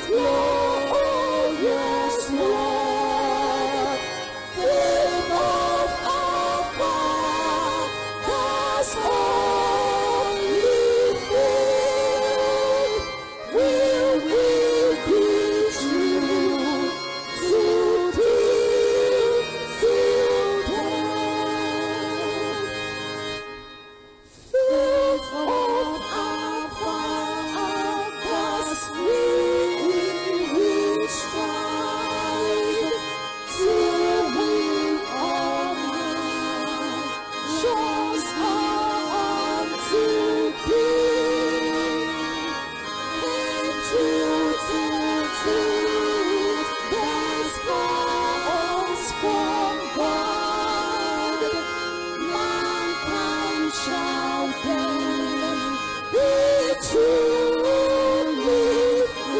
glorious Lord, faith of our fathers only faith will we be true to thee till death. Faith of our fathers we will strive till we all just unto thee. That comes from God, mankind shall then be truly free.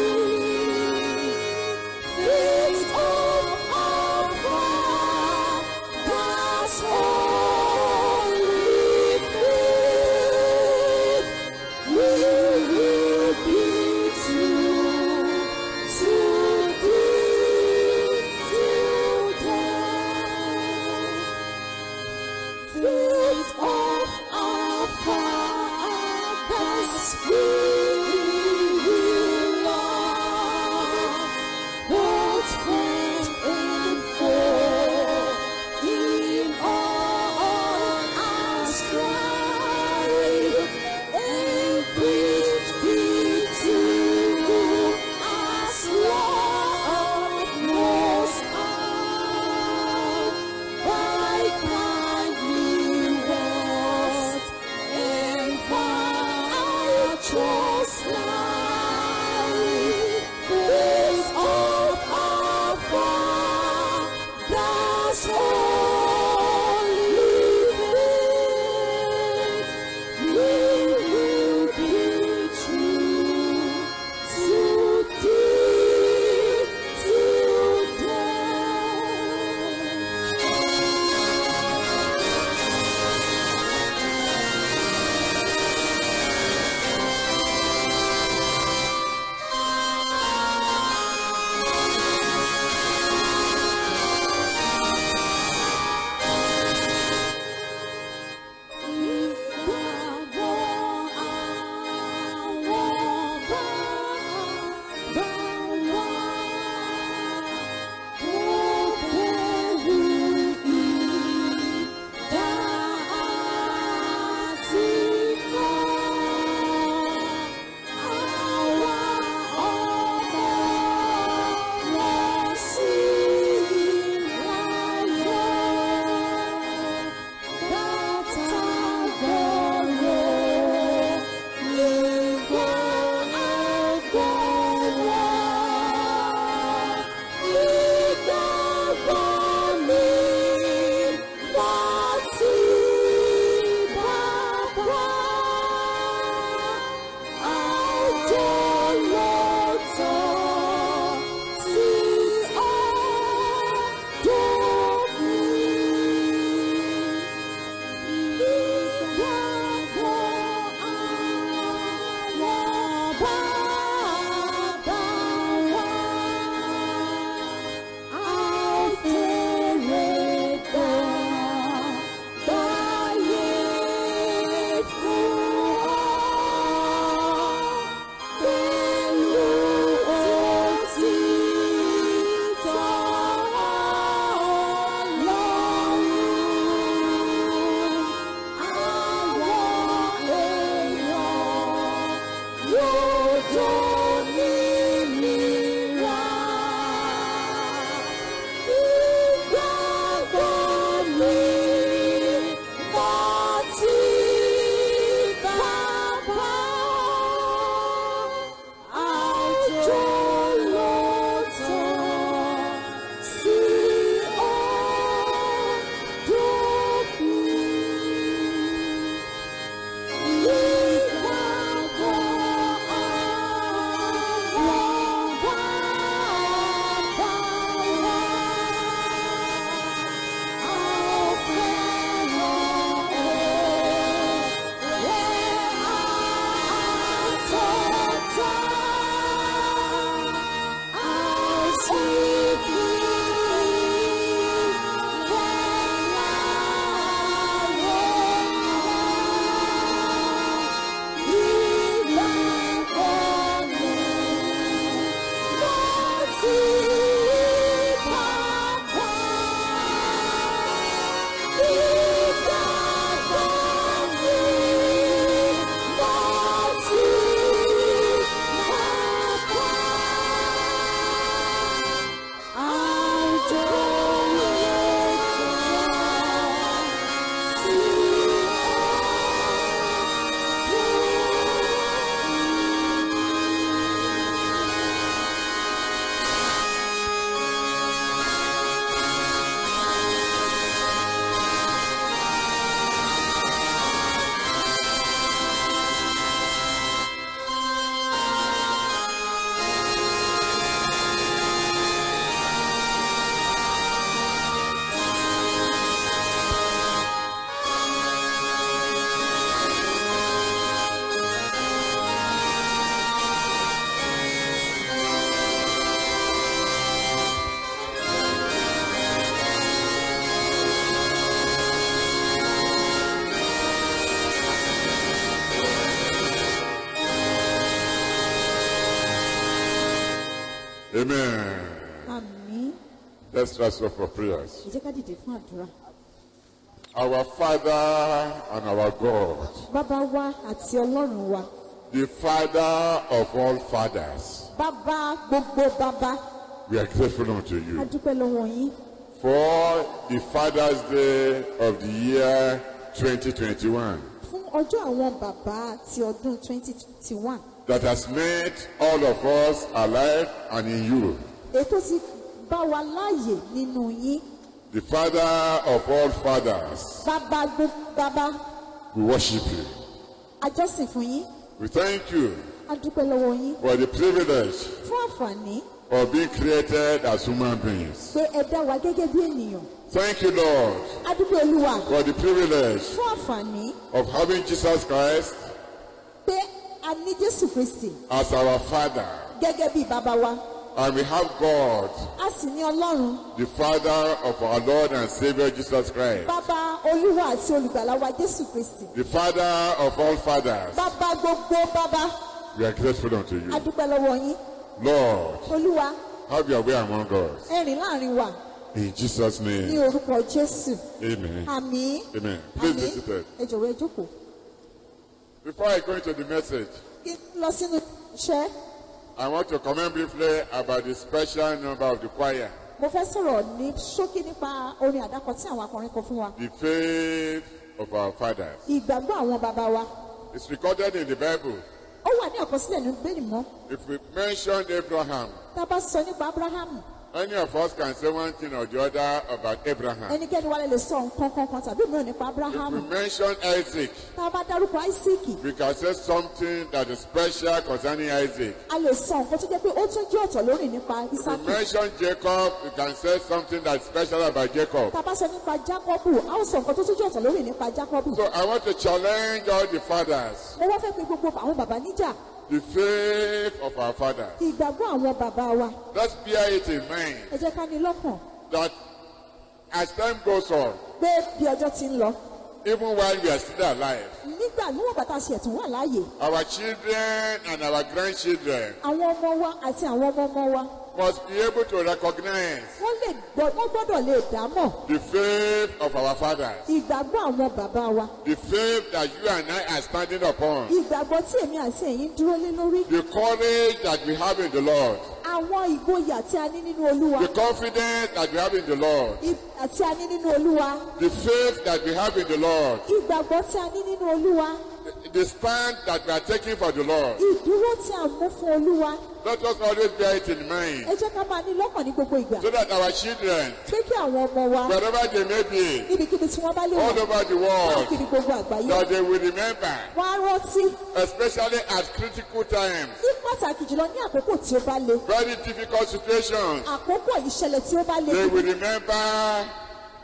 Amen. Àmín. Let's rise up for prayers. Ẹ jẹ́ ká dìde fún àdúrà. Our Father and our God, Bàbá wa àti Ọlọ́run wa. the Father of all fathers, Bàbá gbogbo bàbá. we are grateful unto A you dúpẹ́ lọ́wọ́ yín for the Father's Day of the year 2021 fún ọjọ́ àwọn bàbá ti ọdún 2021. that has made all of us alive and in you. Ètò ti bá wa láàyè nínú yín. The Father of all fathers, Bàbá gbogbo bàbá. we worship you. A jọ́sìn fún yín. We thank you A dúpẹ́ lọ́wọ́ yín for the privilege fún àǹfààní of being created as human beings. pé ẹ dá wa gẹ́gẹ́ bí ènìyàn. Thank you, Lord, A dúpẹ́ Olúwa for the privilege fún àǹfààní of having Jesus Christ pé a ní Jésù Kristi as our Father. gẹ́gẹ́ bí bàbá wa. And we have God, A sì ní Ọlọ́run, the Father of our Lord and Savior Jesus Christ, bàbá Olúwa àti olùgbàlà wa Jésù Kristi. the Father of all fathers. Bàbá gbogbo bàbá. We are grateful unto A you. dúpẹ́ lọ́wọ́ yín. Lord, Olúwa, have your way among us. ẹ rìn láàrin wa In Jesus' ní name, orúkọ Jésù. amen. Àmín. Amen. Please be Àmín. seated. Ẹ jọ̀wọ́ ẹ jókòó. Before I go into the message, Kí n lọ sínú iṣẹ́. I want to comment briefly about the special number of the choir, Mo fẹ́ sọ̀rọ̀ ní ṣókí nípa orin àdákọ tí àwọn akọrin kọ fún wa. the faith of our fathers. Ìgbàgbọ́ àwọn bàbá wa. It's recorded in the Bible. Ó wà ní àkọsílẹ̀ ní bẹ́ẹ̀ni mọ́. If we mention Abraham, Tá a bá sọ nípa Ábúráhámù, any of us can say one thing or the other about Abraham. ẹnikẹ́ni wa lè sọ nǹkan kankan tàbí mìíràn nípa If we Ábúráhámù. mention Isaac, Tá a bá dárúkọ Áísíìkì, we can say something that is special concerning Isaac. a lè sọ nǹkan tó jẹ́ pé ó tún jẹ́ ọ̀tọ̀ lórí nípa If we Ísákì. mention Jacob, we can say something that's special about Jacob. Tá a bá sọ nípa Jákọ́bù, a ó sọ nǹkan tó tún jẹ́ ọ̀tọ̀ lórí nípa Jákọ́bù. So I want to challenge all the fathers, Mo wá fẹ́ pe gbogbo àwọn bàbá níjà. the faith of our fathers. Ìgbàgbọ́ àwọn bàbá wa. Let's bear it in mind Ẹ jẹ́ ká ní lọ́kàn that as time goes on, pé bí ọjọ́ ti ń lọ. even while we are still alive, Nígbà níwọ̀n bàtà ṣe ẹ̀tún wà láàyè. our children and our grandchildren Àwọn ọmọ wa àti àwọn ọmọ ọmọ wa. must be able to recognize Wọ́n gbọ́dọ̀ lè dámọ̀ the faith of our fathers, ìgbàgbọ́ àwọn bàbá wa. the faith that you and I are standing upon, Ìgbàgbọ́ tí èmi àti ẹ̀yin dúró lé lórí. the courage that we have in the Lord, Àwọn ìgboyà tí a ní nínú Olúwa. the confidence that we have in the Lord, Ìgbà tí a ní nínú Olúwa. the faith that we have in the Lord, Ìgbàgbọ́ tí a ní nínú Olúwa. the stand that we are taking for the Lord. Ìdúró tí a mú fún Olúwa. Let us always bear it in mind Ẹ jẹ́ ká máa ní lọ́kàn ní gbogbo ìgbà. so that our children, Pé kí àwọn ọmọ wa wherever they may be, níbikíbi tí wọ́n bá lè all wà over the world, káàkiri gbogbo àgbáyé. that they will remember, Wọ́n á rántí especially at critical times, ní pàtàkì jùlọ ní àkókò tí ó bá le. very difficult situations, Àkókò ìṣẹ̀lẹ̀ tí ó bá le. they will remember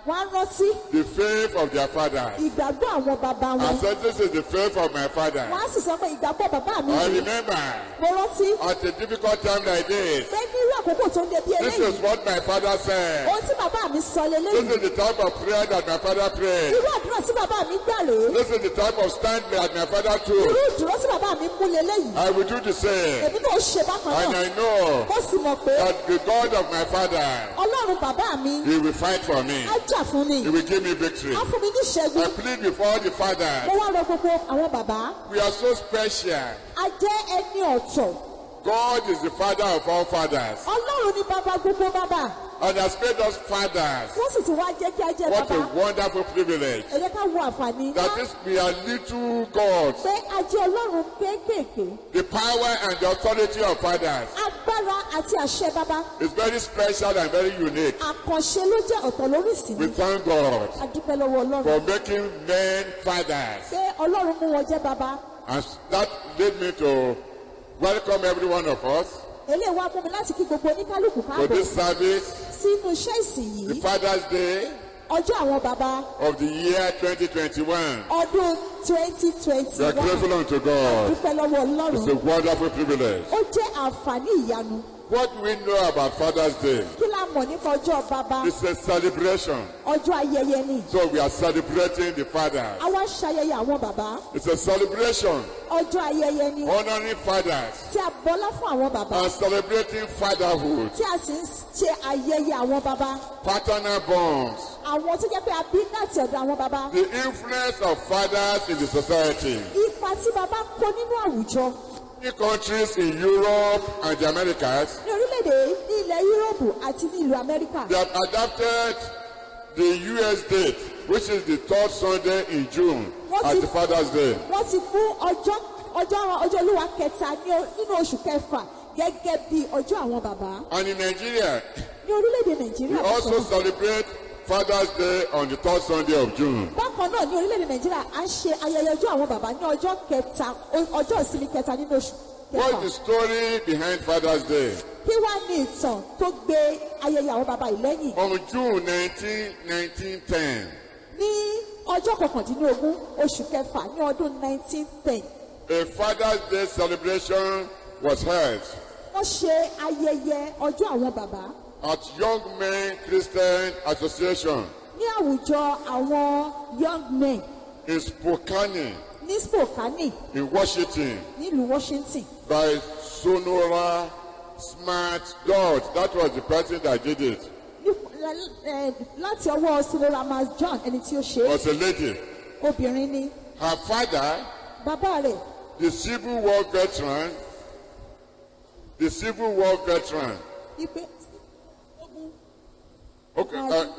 Wọ́n á rántí the faith of their fathers. ìgbàgbọ́ àwọn bàbá I wọn. said, this is the faith of my father. Wọ́n á sì sọ pé ìgbàgbọ́ bàbá mi I ni. remember Mo rántí at a difficult time like this, pé ní irú àkókò tó ń de bí this eléyìí. is what my father said. Ohun tí bàbá mi sọ This leléyìí. is the type of prayer that my father prayed. Irú àdúrà tí bàbá mi gbà rèé. This is the type of stand that my father took. Irú ìdúró tí bàbá mi mú leléyìí. I will do the same. Èmi náà ṣe bákan And náà. I know Mo sì mọ̀ pé that the God of my father, Ọlọ́run bàbá mi He will fight for me. á jà fún mi. He will give me victory. Á fún mi ní ìṣẹ́gun. I plead before the fathers. Mo wá rọ gbogbo àwọn bàbá. We are so special. A jẹ́ ẹni ọ̀tọ̀. God is the father of all fathers Ọlọ́run ni bàbá gbogbo bàbá. and has made us fathers. Wọ́n sì ti wá jẹ́ kí a jẹ́ What bàbá. a wonderful privilege. Ẹ jẹ́ ká wo àǹfààní That ńlá is, we are little gods. pé a jẹ́ Ọlọ́run kéékèèké. The power and the authority of fathers Agbára àti àṣẹ bàbá. is very special and very unique. Àkànṣe ló jẹ́ ọ̀tọ̀ lórí ìsìn. We thank God A dúpẹ́ lọ́wọ́ Ọlọ́run. for making men fathers. Pé Ọlọ́run mú wọn jẹ́ bàbá. And that led me to welcome every one of us Eléyìí wá mú mi láti kí gbogbo oníkálukú to káàbọ̀ this service, sínú iṣẹ́ ìsìn the yìí. Father's Day Ọjọ́ àwọn bàbá of the year 2021. ọdún We are 2021. grateful unto God. Dúpẹ́ lọ́wọ́ It's a Ọlọ́run. wonderful privilege. Ó jẹ́ àǹfààní ìyanu. What do we know about Father's Day? Kí la a mọ̀ nípa ọjọ́ bàbá? It's a celebration. Ọjọ́ ayẹyẹ ni. So we are celebrating the fathers. A wá ṣayẹyẹ àwọn bàbá. It's a celebration. Ọjọ́ ayẹyẹ ni. Honoring fathers Tí a bọlá fún àwọn bàbá. and celebrating fatherhood. Tí a sì ń ṣe ayẹyẹ àwọn bàbá. Paternal bonds. Àwọn tó jẹ́ pé a bí láti ọ̀dọ̀ àwọn bàbá. The influence of fathers in the society. Ipa tí bàbá kó nínú àwùjọ. In countries in Europe and the Americas, Ní orílẹ̀-èdè ní ilẹ̀ Yúróòpù àti ní ìlú Amẹ́ríkà. they have adopted the US date, which is the third Sunday in June, as the Father's Day. Wọ́n ti fún ọjọ́ Olúwa kẹta nínú oṣù kẹfà gẹ́gẹ́ bí ọjọ́ àwọn bàbá. And in Nigeria, Ní orílẹ̀-èdè we Nàìjíríà also celebrate Father's Day on the third Sunday of June. bákan náà ní orílẹ̀-èdè Nàìjíríà à ń ṣe ayẹyẹ ọjọ́ àwọn bàbá ní ọjọ́ kẹta ọjọ́ ìsinmi kẹta nínú oṣù What's kẹfà. the story behind Father's Day? Kí wá ní ìtàn tó gbé ayẹyẹ àwọn bàbá yìí lẹ́yìn? On June 1910, Ní ọjọ́ kọkàndínlógún oṣù kẹfà ní ọdún 1910 a Father's Day celebration was held wọ́n ṣe ayẹyẹ ọjọ́ àwọn bàbá at Young Men Christian Association ní àwùjọ àwọn young men in Spokane, ní Spokane in Washington, nílùú Washington. by Sonora Smart God. That was the person that did it. Láti ọwọ́ Sonora John ẹni tí ó ṣe Was a lady. obìnrin ni Her father, bàbá rẹ̀. the Civil War veteran, Ipe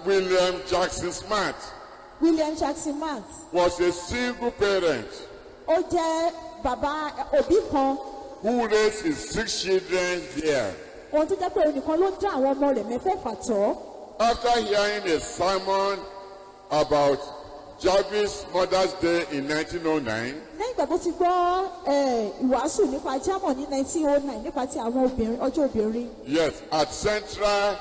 William Jackson Smart, William Jackson Mart was a single parent ó jẹ́ bàbá òbí kan who raised his 6 children there. ohun tó jẹ́ pé onìkan ló dá àwọn ọmọ rẹ̀ mẹ́fẹ̀ẹ̀fà tọ́. After hearing a sermon about Jarvis Mother's Day in 1909, Lẹ́yìn ìgbà tó ti gbọ́ ìwàásù nípa jámọ̀ ní 1909 nípa ti àwọn obìnrin ọjọ́ obìnrin yes, at Central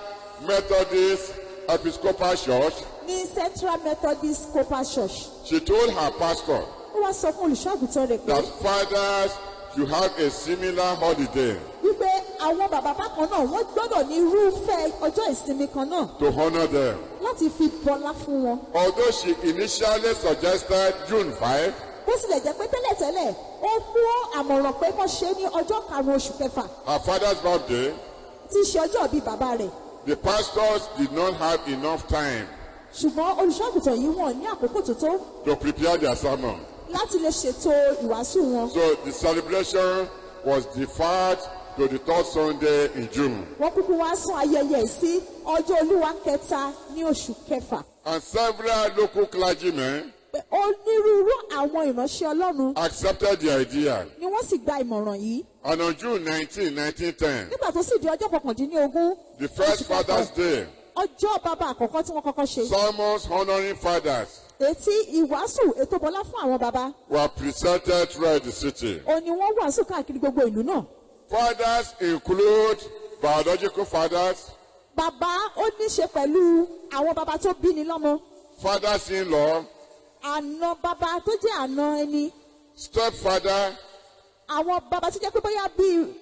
Methodist Episcopal Church, ní Central Methodist Cooper Church. she told her pastor Ó wá sọ fún olùṣọ́àgùtàn rẹ̀ pé that fathers should have a similar holiday wípé àwọn bàbá bákan náà wọ́n gbọ́dọ̀ ní irúfẹ́ ọjọ́ ìsinmi kan náà to honor them. láti fi bọlá fún wọn. Although she initially suggested June 5, Bó tilẹ̀ jẹ́ pé tẹ́lẹ̀tẹ́lẹ̀ ó mú àmọ̀ràn pé wọ́n ṣe ní ọjọ́ karùn-ún oṣù kẹfà her father's birthday, tí í ṣe ọjọ́ ìbí bàbá rẹ̀. the pastors did not have enough time Ṣùgbọ́n olùṣọ́àgùtàn yìí wọ́n ní àkókò tó tó to prepare their sermon. láti lè ṣètò ìwàásù wọn. So the celebration was deferred to the third Sunday in June. Wọ́n kúkú wá sún ayẹyẹ sí ọjọ́ Olúwa kẹta ní oṣù kẹfà. And several local clergymen Pé onírúurú àwọn ìránṣẹ́ Ọlọ́run accepted the idea. ni wọ́n sì gba ìmọ̀ràn yìí. And on June 19, 1910, Nígbà tó sì di ọjọ́ kọkàndínlógún the first oṣù kẹfà, Father's Day, ọjọ́ bàbá àkọ́kọ́ tí wọ́n kọ́kọ́ ṣe. sermons honoring fathers Ètí ìwàásù ètò bọlá fún àwọn bàbá. were presented throughout the city. Ó ní wọ́n wàásù káàkiri gbogbo ìlú náà. Fathers include biological fathers, Bàbá ó ní ṣe pẹ̀lú àwọn bàbá tó bí ni lọ́mọ. fathers-in-law, Àna bàbá tó jẹ́ àna ẹni. stepfather, Àwọn bàbá tó jẹ́ pé bóyá bíi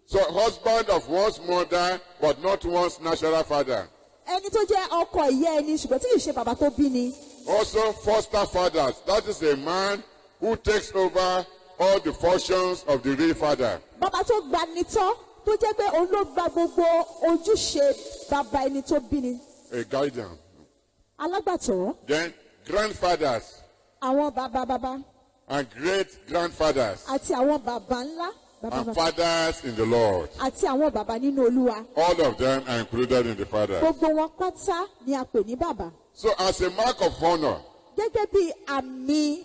so husband of one's mother but not one's natural father. ẹni tó jẹ́ ọkọ ìyá ẹni ṣùgbọ́n tí kì í ṣe bàbá tó bí ni. Also foster fathers, that is a man who takes over all the functions of the real father. Bàbá tó gbani tọ́ tó jẹ́ pé òun ló gba gbogbo ojúṣe bàbá ẹni tó bí ni. A guardian. Alágbàtọ́, Then grandfathers àwọn bàbá and great-grandfathers àti àwọn bàbá ńlá and fathers in the Lord. àti àwọn bàbá nínú Olúwa. All of them are included in the father. Gbogbo wọn pátá ni a pè ní bàbá. So as a mark of honor Gẹ́gẹ́ bí àmì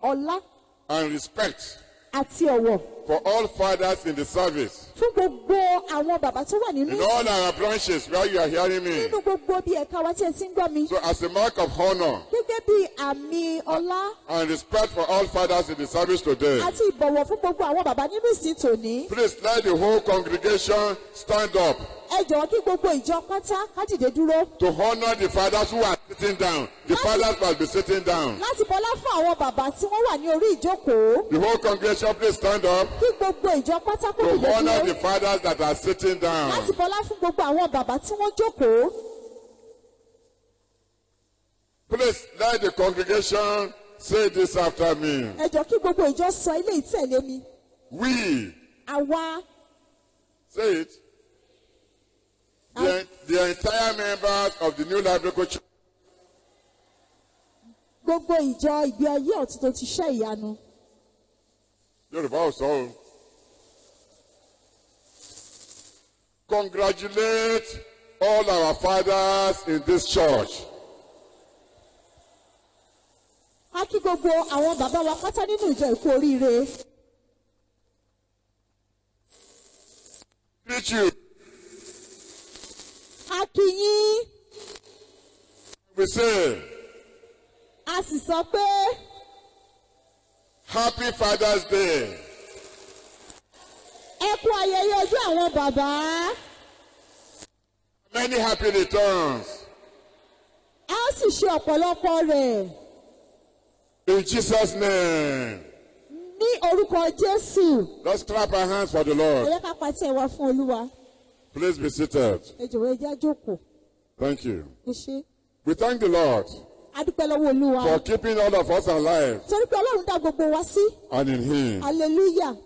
ọlá and respect àti ọ̀wọ̀ for all fathers in the service, fún gbogbo àwọn bàbá tó wà nínú in all our branches where you are hearing me, nínú gbogbo bí ẹ̀ka wa tí ẹ ti ń gbọ́ mi. so as a mark of honor Gẹ́gẹ́ bí àmì ọlá and respect for all fathers in the service today, àti ìbọ̀wọ̀ fún gbogbo àwọn bàbá nínú ìsìn tòní. please let the whole congregation stand up ẹ jọ̀wọ́ kí gbogbo ìjọ pátá ká dìde dúró. to honor the fathers who are sitting down. The fathers must be sitting down. láti bọlá fún àwọn bàbá tí wọ́n wà ní orí ìjókòó. The whole congregation, please stand up kí gbogbo ìjọ pátá kó to dìde honor dúró. the fathers that are sitting down. láti bọlá fún gbogbo àwọn bàbá tí wọ́n jókòó. Please let the congregation say this after me. ẹ jọ̀ọ́ kí gbogbo ìjọ sọ ilé ìtẹ̀lé mi. We, àwa say it. The entire members of the New Life Miracle Church gbogbo ìjọ ìgbé ayé ọ̀tun tó ti ṣẹ́ ìyanu. Yorùbá ò sọ o. Congratulate all our fathers in this church. a kí gbogbo àwọn bàbá wa pátá nínú ìjọ ìkú oríire. Greet you. a kí yín. We say, a sì sọ pé Happy Father's Day. ẹ kú ayẹyẹ ọjọ́ àwọn bàbá. Many happy returns. a ó sì ṣe ọ̀pọ̀lọpọ̀ rẹ̀. In Jesus' name. ní orúkọ Jésù. Let's clap our hands for the ẹ Lord. jẹ́ ká pàtẹ́ wa fún Olúwa. Please be seated. ẹ jọ̀wọ́ ẹ jẹ́ á jókòó. Thank you. ẹ ṣé. We thank the Lord a dúpẹ́ lọ́wọ́ Olúwa. for keeping all of us alive torí pé Ọlọ́run dá gbogbo wa sí. and in Him. hallelujah.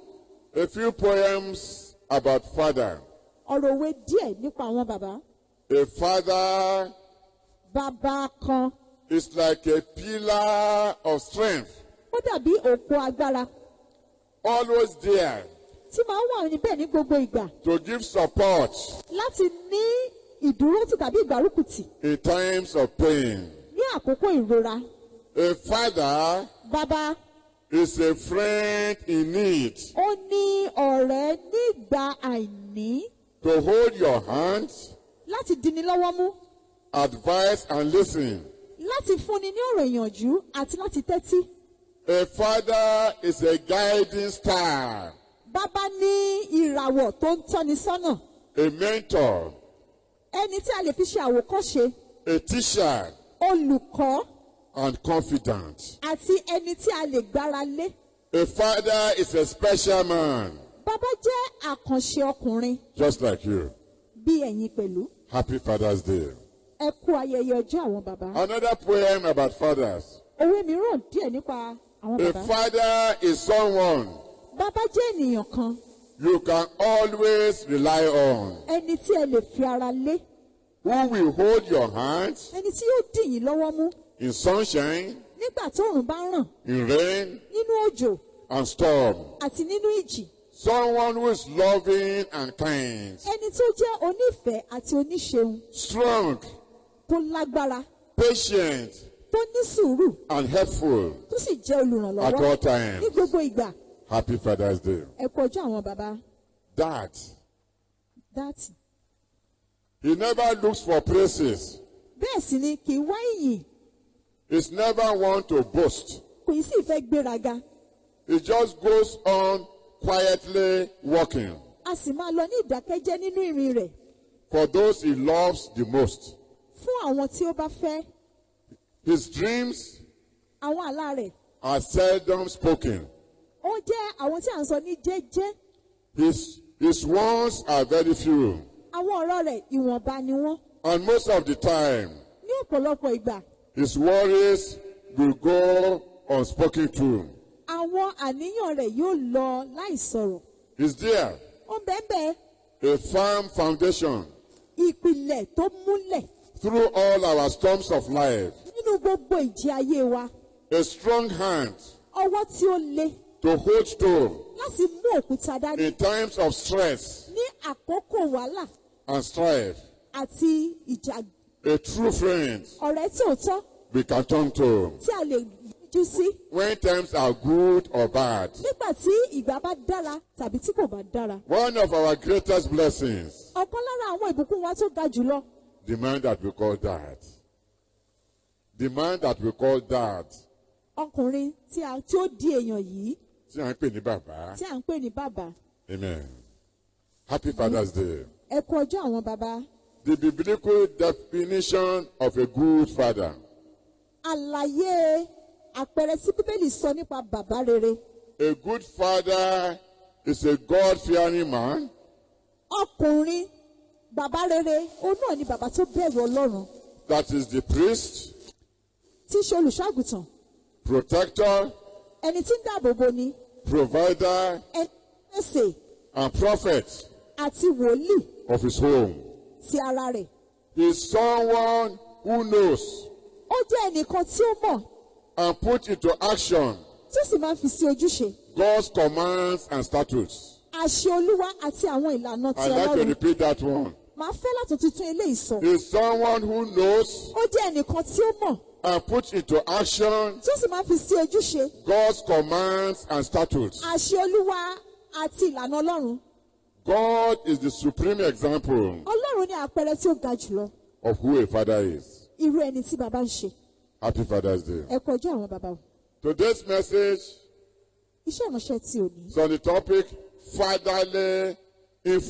A few poems about father. ọ̀rọ̀ òwe díẹ̀ nípa àwọn bàbá. A father bàbá kan is like a pillar of strength, ó dàbí òpó agbára always there tí máa ń wà níbẹ̀ ní gbogbo ìgbà to give support láti ní ìdúrótì tàbí ìgbárùkùtì in times of pain. ní àkókò ìrora. A father bàbá is a friend in need ó ní ọ̀rẹ́ nígbà àìní to hold your hand, láti dini lọ́wọ́ mú, advise and listen. láti fúnni ní ọ̀rọ̀ ìyànjú àti láti tẹ́tí. A father is a guiding star, bàbá ní ìràwọ̀ tó ń tọ́ni sọ́nà, a mentor, ẹni tí a lè fi ṣe àwòkọ́ṣe, a teacher, olùkọ́ and confidant. àti ẹni tí a lè gbára lé. A father is a special man, bàbá jẹ́ àkànṣe ọkùnrin just like you. bí ẹ̀yin pẹ̀lú. Happy Father's Day. ẹ kú ayẹyẹ ọjọ́ àwọn bàbá. Another poem about fathers. òwe mìíràn díẹ̀ nípa àwọn A bàbá. father is someone bàbá jẹ́ ènìyàn kan, you can always rely on, ẹni tí ẹ lè fi ara lé, who will hold your hands ẹni tí yóò dì yín lọ́wọ́ mú in sunshine, nígbà tó òrùn bá ràn, in rain, nínú òjò and storm. àti nínú ìjì. Someone who is loving and kind, ẹni tó jẹ́ onífẹ̀ẹ́ àti oníṣeun, strong, tó lágbára, patient, tó ní sùúrù, and helpful tó sì jẹ́ at olùrànlọ́wọ́ all times. ní gbogbo ìgbà. Happy Father's Day. ẹ kú ọjọ́ àwọn bàbá. Dad, dátì. he never looks for praises. bẹ́ẹ̀ sì ni kì í wá ìyìn, He's never one to boast. kò í sì fẹ́ gbéraga. He just goes on quietly walking a sì máa lọ ní ìdákẹ́jẹ́ nínú ìrìn rẹ̀ for those he loves the most. fún àwọn tí ó bá fẹ́. His dreams àwọn àlá rẹ̀ are seldom spoken. ó jẹ́ àwọn tí à ń sọ ní jẹ́jẹ́. His wants are very few. àwọn ọ̀rọ̀ rẹ̀ ìwọ̀nba ni wọ́n. And most of the time, ní ọ̀pọ̀lọpọ̀ ìgbà his worries will go unspoken to. àwọn àníyàn rẹ̀ yóò lọ láì sọ̀rọ̀. He's there, ó ń bẹ́ẹ̀ a firm foundation ìpìlẹ̀ tó múlẹ̀ through all our storms of life. nínú gbogbo ìjì ayé wa. A strong hand ọwọ́ tí ó le to hold to láti mú òkúta dání in times of stress ní àkókò wàhálà and strife. àti ìjà. A true friend ọ̀rẹ́ tòótọ́ we can turn to tí a lè yọjú sí when times are good or bad. nígbà tí ìgbà bá dára tàbí tí kò bá dára. One of our greatest blessings, ọ̀kan lára àwọn ìbùkún wa tó ga jùlọ, the man that we call dad. The man that we call dad. ọkùnrin tí ó di èèyàn yìí Tí à ń pè ní bàbá. tí à ń pè ní bàbá. Amen. Happy Father's Day. Ẹ kú ọjọ́ àwọn bàbá. The biblical definition of a good father. Àlàyé àpẹẹrẹ tí Bíbélì sọ nípa bàbá rere. A good father is a God-fearing man. Ọkùnrin bàbá rere, òun náà ni bàbá tó bẹ̀rù Ọlọ́run. That is the priest, Tí í ṣe olùṣọ́-àgùntàn. protector, Ẹni tí ń dáàbò bo ni. provider, Ẹni pèsè and prophet àti wòlíì of his home. ti ara rẹ̀. He is someone who knows Ó jẹ́ ẹnìkan tí ó mọ̀ and put into action tí ó sì máa ń fi sí ojúṣe. God's commands and statutes. Àṣẹ Olúwa àti àwọn ìlànà ti I'd like to Ọlọ́run. repeat that one. Màá fẹ́ láti tuntun eléyìí sọ. He is someone who knows Ó jẹ́ ẹnìkan tí ó mọ̀ and put into action tí ó sì máa ń fi sí ojúṣe. God's commands and statutes. Àṣẹ Olúwa àti ìlànà Ọlọ́run. God is the supreme example Ọlọ́run ni àpẹẹrẹ tí ó ga jùlọ. of who a father is. Irú ẹni tí bàbá ń ṣe. Happy Father's Day. Ẹ kú ọjọ́ àwọn bàbá. Today's message Iṣẹ́ ìránṣẹ́ tí ò ní. is on the topic fatherly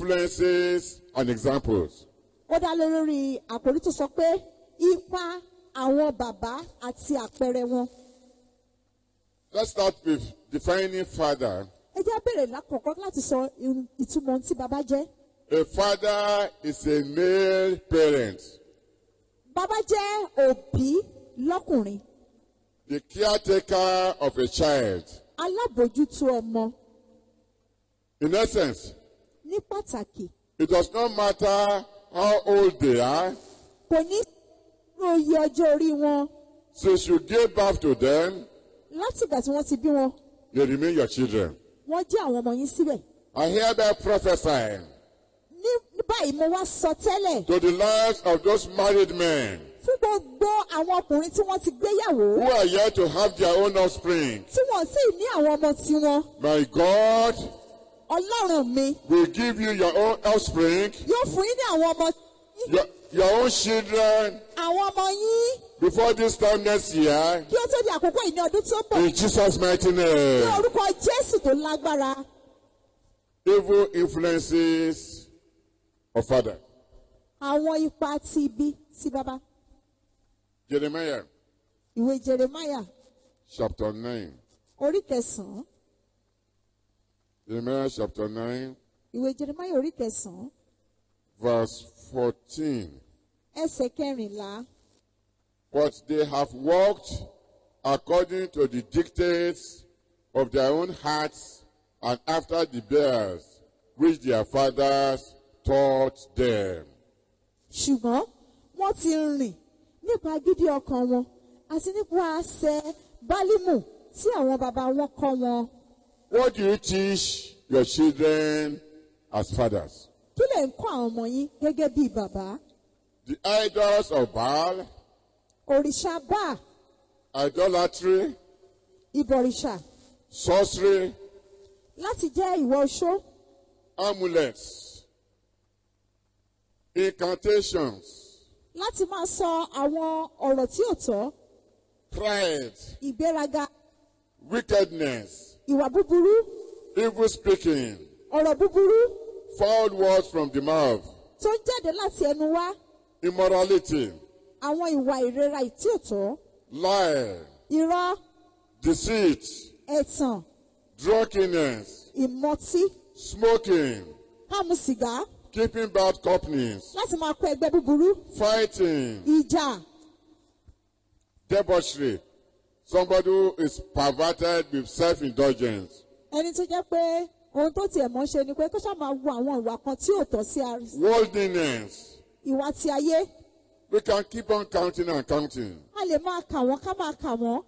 influences and examples. Ó dá lórí àkòrí tó sọ pé ipa àwọn bàbá àti àpẹẹrẹ wọn. Let's start with defining father. Ẹ jẹ́ bẹ̀rẹ̀ lákọ̀ọ́kọ́ láti sọ ìtumọ̀ tí bàbá jẹ́. A father is a male parent, Bàbá jẹ́ òbí lọ́kùnrin, the caretaker of a child. alábòójútó ọmọ. In essence, Ní pàtàkì, it does not matter how old they are, kò ní ro iye ọjọ́ orí wọn since you gave birth to them, látìgbà tí wọ́n ti bí wọn. they remain your children. Wọ́n jẹ́ àwọn ọmọ yín síbẹ̀. I hereby prophesy Ní báyìí mo wá sọ tẹ́lẹ̀ to the lives of those married men fún gbogbo àwọn ọkùnrin tí wọ́n ti gbéyàwó who are yet to have their own offspring. tí wọ́n sì ní àwọn ọmọ tiwọn. My God Ọlọ́run mi will give you your own offspring, yóò fún yín ní àwọn ọmọ yín, your own children, àwọn ọmọ yín before this time next year, kí ó tó di àkókò yìí ní ọdún tó ń bọ̀. in Jesus' mighty Ní name. orúkọ Jésù tó lágbára. Evil influences of father. Àwọn ipa ti ibi sí bàbá. Jeremiah Ìwé Jeremiah chapter 9. orí kẹsàn-án. Jeremiah chapter 9, Ìwé Jeremiah orí kẹsàn-án verse 14. ẹsẹ̀ kẹrìnlá. But they have walked according to the dictates of their own hearts and after the bears which their fathers taught them. Ṣùgbọ́n wọ́n ti rìn nípa gidi ọkàn wọn àti nípa àṣẹ Bálímù tí àwọn bàbá wọn kọ́ wọn. What do you teach your children as fathers? Kí lẹ̀ ń kọ́ àwọn ọmọ yín gẹ́gẹ́ bí bàbá? The idols of Baal, Òrìṣà Báà, idolatry, ìbọ̀rìṣà, sorcery, láti jẹ́ ìwọ oṣó, amulets, incantations, láti máa sọ àwọn ọ̀rọ̀ tí ò tọ́, pride, ìgbéraga, wickedness, ìwà búburú, evil speaking, ọ̀rọ̀ búburú foul words from the mouth, tó ń jáde láti ẹnu wá, immorality, àwọn ìwà ìrera tí ò tọ́, lie, irọ́, deceit, ẹ̀tàn, drunkenness, ìmọtí, smoking, kámu sìgá, keeping bad companies, láti máa kó ẹgbẹ́ búburú, fighting, ìjà, debauchery, somebody who is perverted with self-indulgence, ẹni tó jẹ́ pé ohun tó tiẹ̀ mọ́ ṣe ni pé kó ṣáà máa wo àwọn ìwà kan tí ò tọ́ sí worldliness. ìwà ti ayé. We can keep on counting and counting. A lè máa kà wọ́n ká máa kà wọ́n.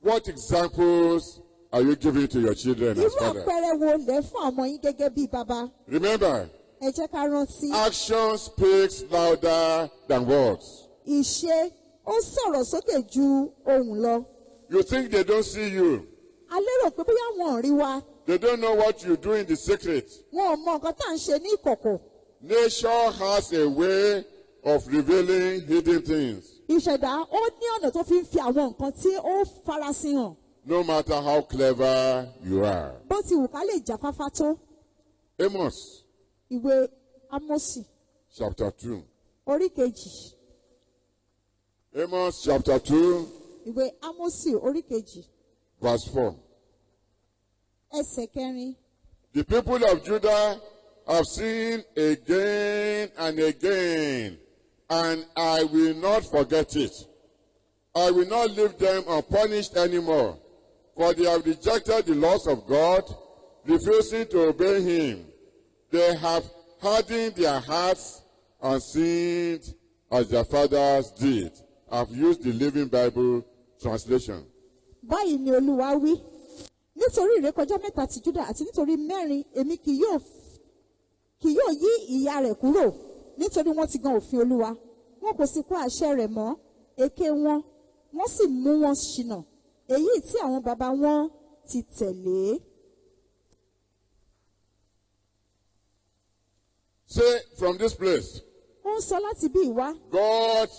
What examples are you giving to your children as Irú fathers? àpẹẹrẹ wo lẹ̀ fún ọmọ yín gẹ́gẹ́ bí bàbá? Remember, Ẹ jẹ́ ká rántí. action speaks louder than words. Ìṣe ó sọ̀rọ̀ sókè ju ohùn lọ. You think they don't see you. A lérò pé bóyá wọn ò rí wa. They don't know what you do in the secret. Wọn ò mọ nǹkan tá à ń ṣe ní ìkọ̀kọ̀. Nature has a way of revealing hidden things. Ìṣẹ̀dá ó ní ọ̀nà tó fi ń fi àwọn nǹkan tí ó farasin hàn. No matter how clever you are. Bó ti wù ká lè jáfáfá tó. Amos Ìwé Ámósì chapter 2. orí kejì. Amos chapter 2, Ìwé Ámósì orí kejì verse 4. ẹsẹ̀ kẹrin. The people of Judah have sinned again and again, and I will not forget it. I will not leave them unpunished anymore, for they have rejected the laws of God, refusing to obey him. They have hardened their hearts and sinned as their fathers did. I've used the Living Bible translation. Báyìí ni Olúwa wí. Nítorí ìrékọjá mẹ́ta ti Júdà àti nítorí mẹ́rin èmi kì yóò yí ìyà rẹ̀ kúrò. Nítorí wọ́n ti gan òfin Olúwa. Wọn kò sì kọ̀ àṣẹ rẹ̀ mọ́. Èké wọn, wọ́n sì mú wọn ṣìnà. Èyí tí àwọn baba wọn ti tẹ̀lé. Say from this place, Ó ń sọ láti bí ìwá. God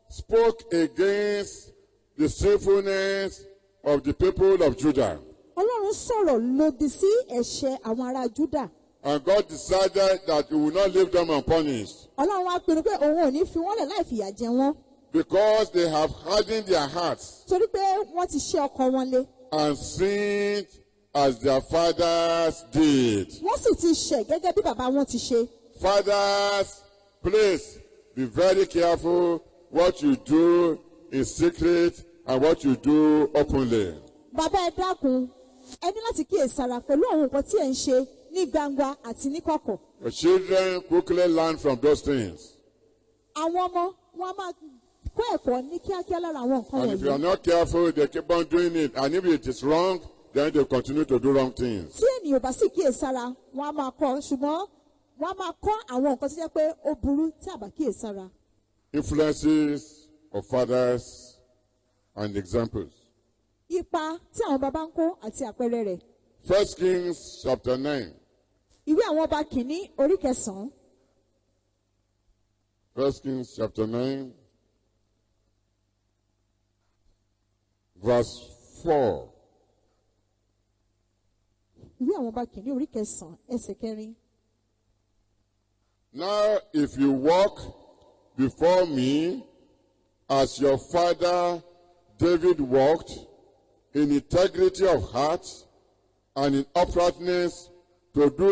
spoke against the sinfulness of the people of Judah. Ọlọ́run sọ̀rọ̀ lòdì sí ẹ̀ṣẹ̀ àwọn ará Júdà. And God decided that he will not leave them unpunished Ọlọ́run wá pinnu pé òun ò ní fi wọ́n lẹ̀ láì fìyà jẹ wọ́n. because they have hardened their hearts Torí pé wọ́n ti ṣe ọkàn wọn le. and sinned as their fathers did. Wọ́n sì ti ṣẹ̀ gẹ́gẹ́ bí bàbá wọn ti ṣe. Fathers, please be very careful what you do in secret and what you do openly. Bàbá ẹ dákun, ẹ ní láti kíyèsára pẹ̀lú àwọn nǹkan tí ẹ ń ṣe ní gbangba àti ní kọ̀kọ̀. Your children quickly learn from those things. Àwọn ọmọ wọn a máa kọ́ ẹ̀kọ́ ní kíákíá lára àwọn nǹkan And if you are wọ̀nyí. not careful, they keep on doing it. And if it is wrong, then they continue to do wrong things. Tí ènìyàn bá sì kíyèsára, wọn a máa kọ́ ṣùgbọ́n wọn a máa kọ́ àwọn nǹkan tó jẹ́ pé ó burú tí a bá kíyèsára. Influences of fathers and examples. Ipa tí àwọn baba ń kó àti àpẹẹrẹ rẹ̀. 1 Kings chapter 9. Ìwé àwọn ọba kìíní orí kẹsàn-án. 1 Kings chapter 9. Verse 4. Ìwé àwọn ọba kìíní orí kẹsàn-án ẹsẹ̀ kẹrin. Now if you walk before me as your father David walked in integrity of heart and in uprightness to do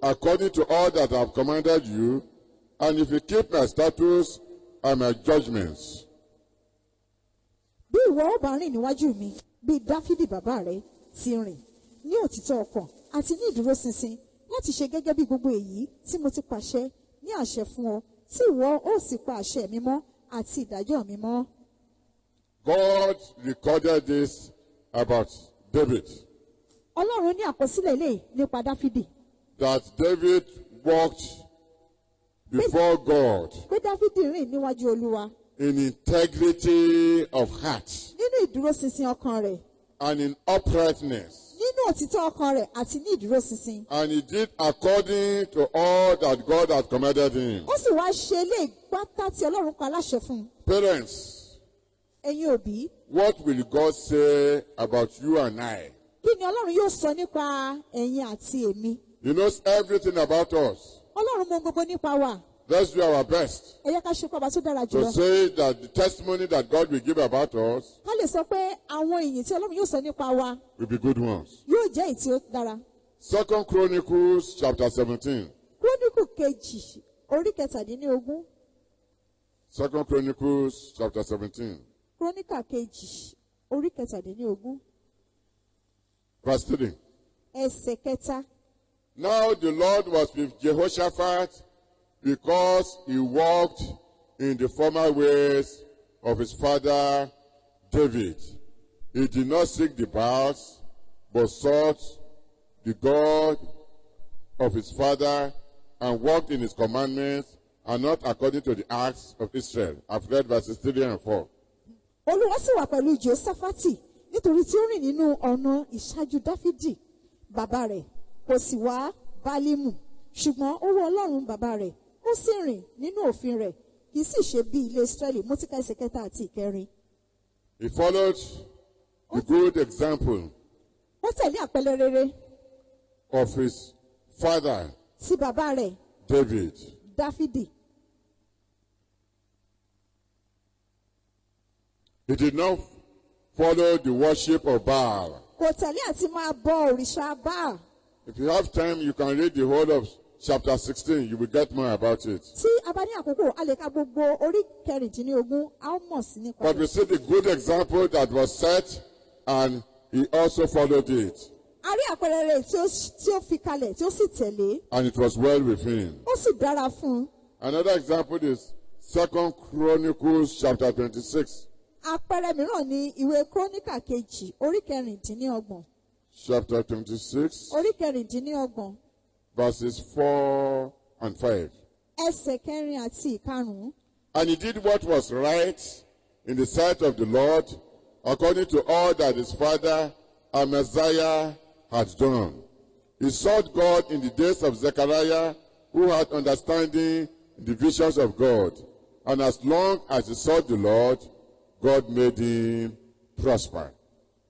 according to all that I have commanded you, and if you keep my statutes and my judgments. Bí ìwọ ó bá rìn níwájú mi, bí Dáfídì bàbá rẹ̀ ti rìn ní òtítọ́ ọkàn àti ní ìdúróṣinṣin láti ṣe gẹ́gẹ́ bí gbogbo èyí tí mo ti pàṣẹ ní àṣẹ fún ọ, tí ìwọ ó sì pa àṣẹ mi mọ́ àti ìdájọ́ mi mọ́. God recorded this about David, Ọlọ́run ní àkọsílẹ̀ eléyìí nípa Dáfídì. that David walked before God Pé Dáfídì rìn níwájú Olúwa in integrity of heart nínú ìdúróṣinṣin ọkàn rẹ̀, and in uprightness. nínú òtítọ́ ọkàn rẹ̀ àti ní ìdúróṣinṣin. And he did according to all that God had commanded him. Ó sì wá ṣe eléyìí pátá tí Ọlọ́run pa láṣẹ fún un. Parents, Ẹ̀yin òbí, what will God say about you and I? kí ni Ọlọ́run yóò sọ nípa ẹ̀yin àti èmi? He knows everything about us. Ọlọ́run mọ gbogbo nípa wa. Let's do our best Ẹ jẹ́ ká ṣe pàbá tó dára to jùlọ. say that the testimony that God will give about us Ká lè sọ pé àwọn ìyìn tí Ọlọ́run yóò sọ nípa wa will be good ones. yóò jẹ́ èyí tí ó dára. 2 Chronicles chapter 17. Kúrónìkù kejì orí kẹtàdínlógún. 2 Chronicles chapter 17. Kúrónìkà kejì orí kẹtàdínlógún. Verse 3. Ẹsẹ̀ kẹta. Now the Lord was with Jehoshaphat because he walked in the former ways of his father David. He did not seek the Baals, but sought the God of his father and walked in his commandments and not according to the acts of Israel. I've read verses 3 and 4. Olúwa sì wà pẹ̀lú Jèhóṣáfátì nítorí tí ó rìn nínú ọ̀nà ìṣáájú Dáfídì bàbá rẹ̀, kò sì wá Bálímù, ṣùgbọ́n ó wọ Ọlọ́run bàbá rẹ̀, ó sì rìn nínú òfin rẹ̀, kì í sì ṣe bí ilé Ísírẹ́lì. Mo ti ka ẹsẹ̀ kẹta àti ìkẹrin. He followed the good example Ó tẹ̀lé àpẹẹrẹ rere of his father tí bàbá rẹ̀ David. Dáfídì. He did not follow the worship of Baal. Kò tẹ̀lé àti máa bọ òrìṣà Báà. If you have time, you can read the whole of chapter 16. You will get more about it. Tí a bá ní àkókò, a lè ka gbogbo orí 16, a ó mọ̀ sí nípa But we rẹ̀. see the good example that was set, and he also followed it. A rí àpẹẹrẹ rẹ̀ tí ó fi kalẹ̀, tí ó sì tẹ̀lé. And it was well with him. Ó sì dára fún un. Another example is 2 Chronicles chapter 26. Àpẹẹrẹ mìíràn ni ìwé Króníkà kejì, orí 26. Chapter 26, Orí 26, verses 4 and 5. ẹsẹ̀ 4 àti 5. And he did what was right in the sight of the Lord, according to all that his father Amaziah had done. He sought God in the days of Zechariah, who had understanding in the visions of God. And as long as he sought the Lord, God made him prosper.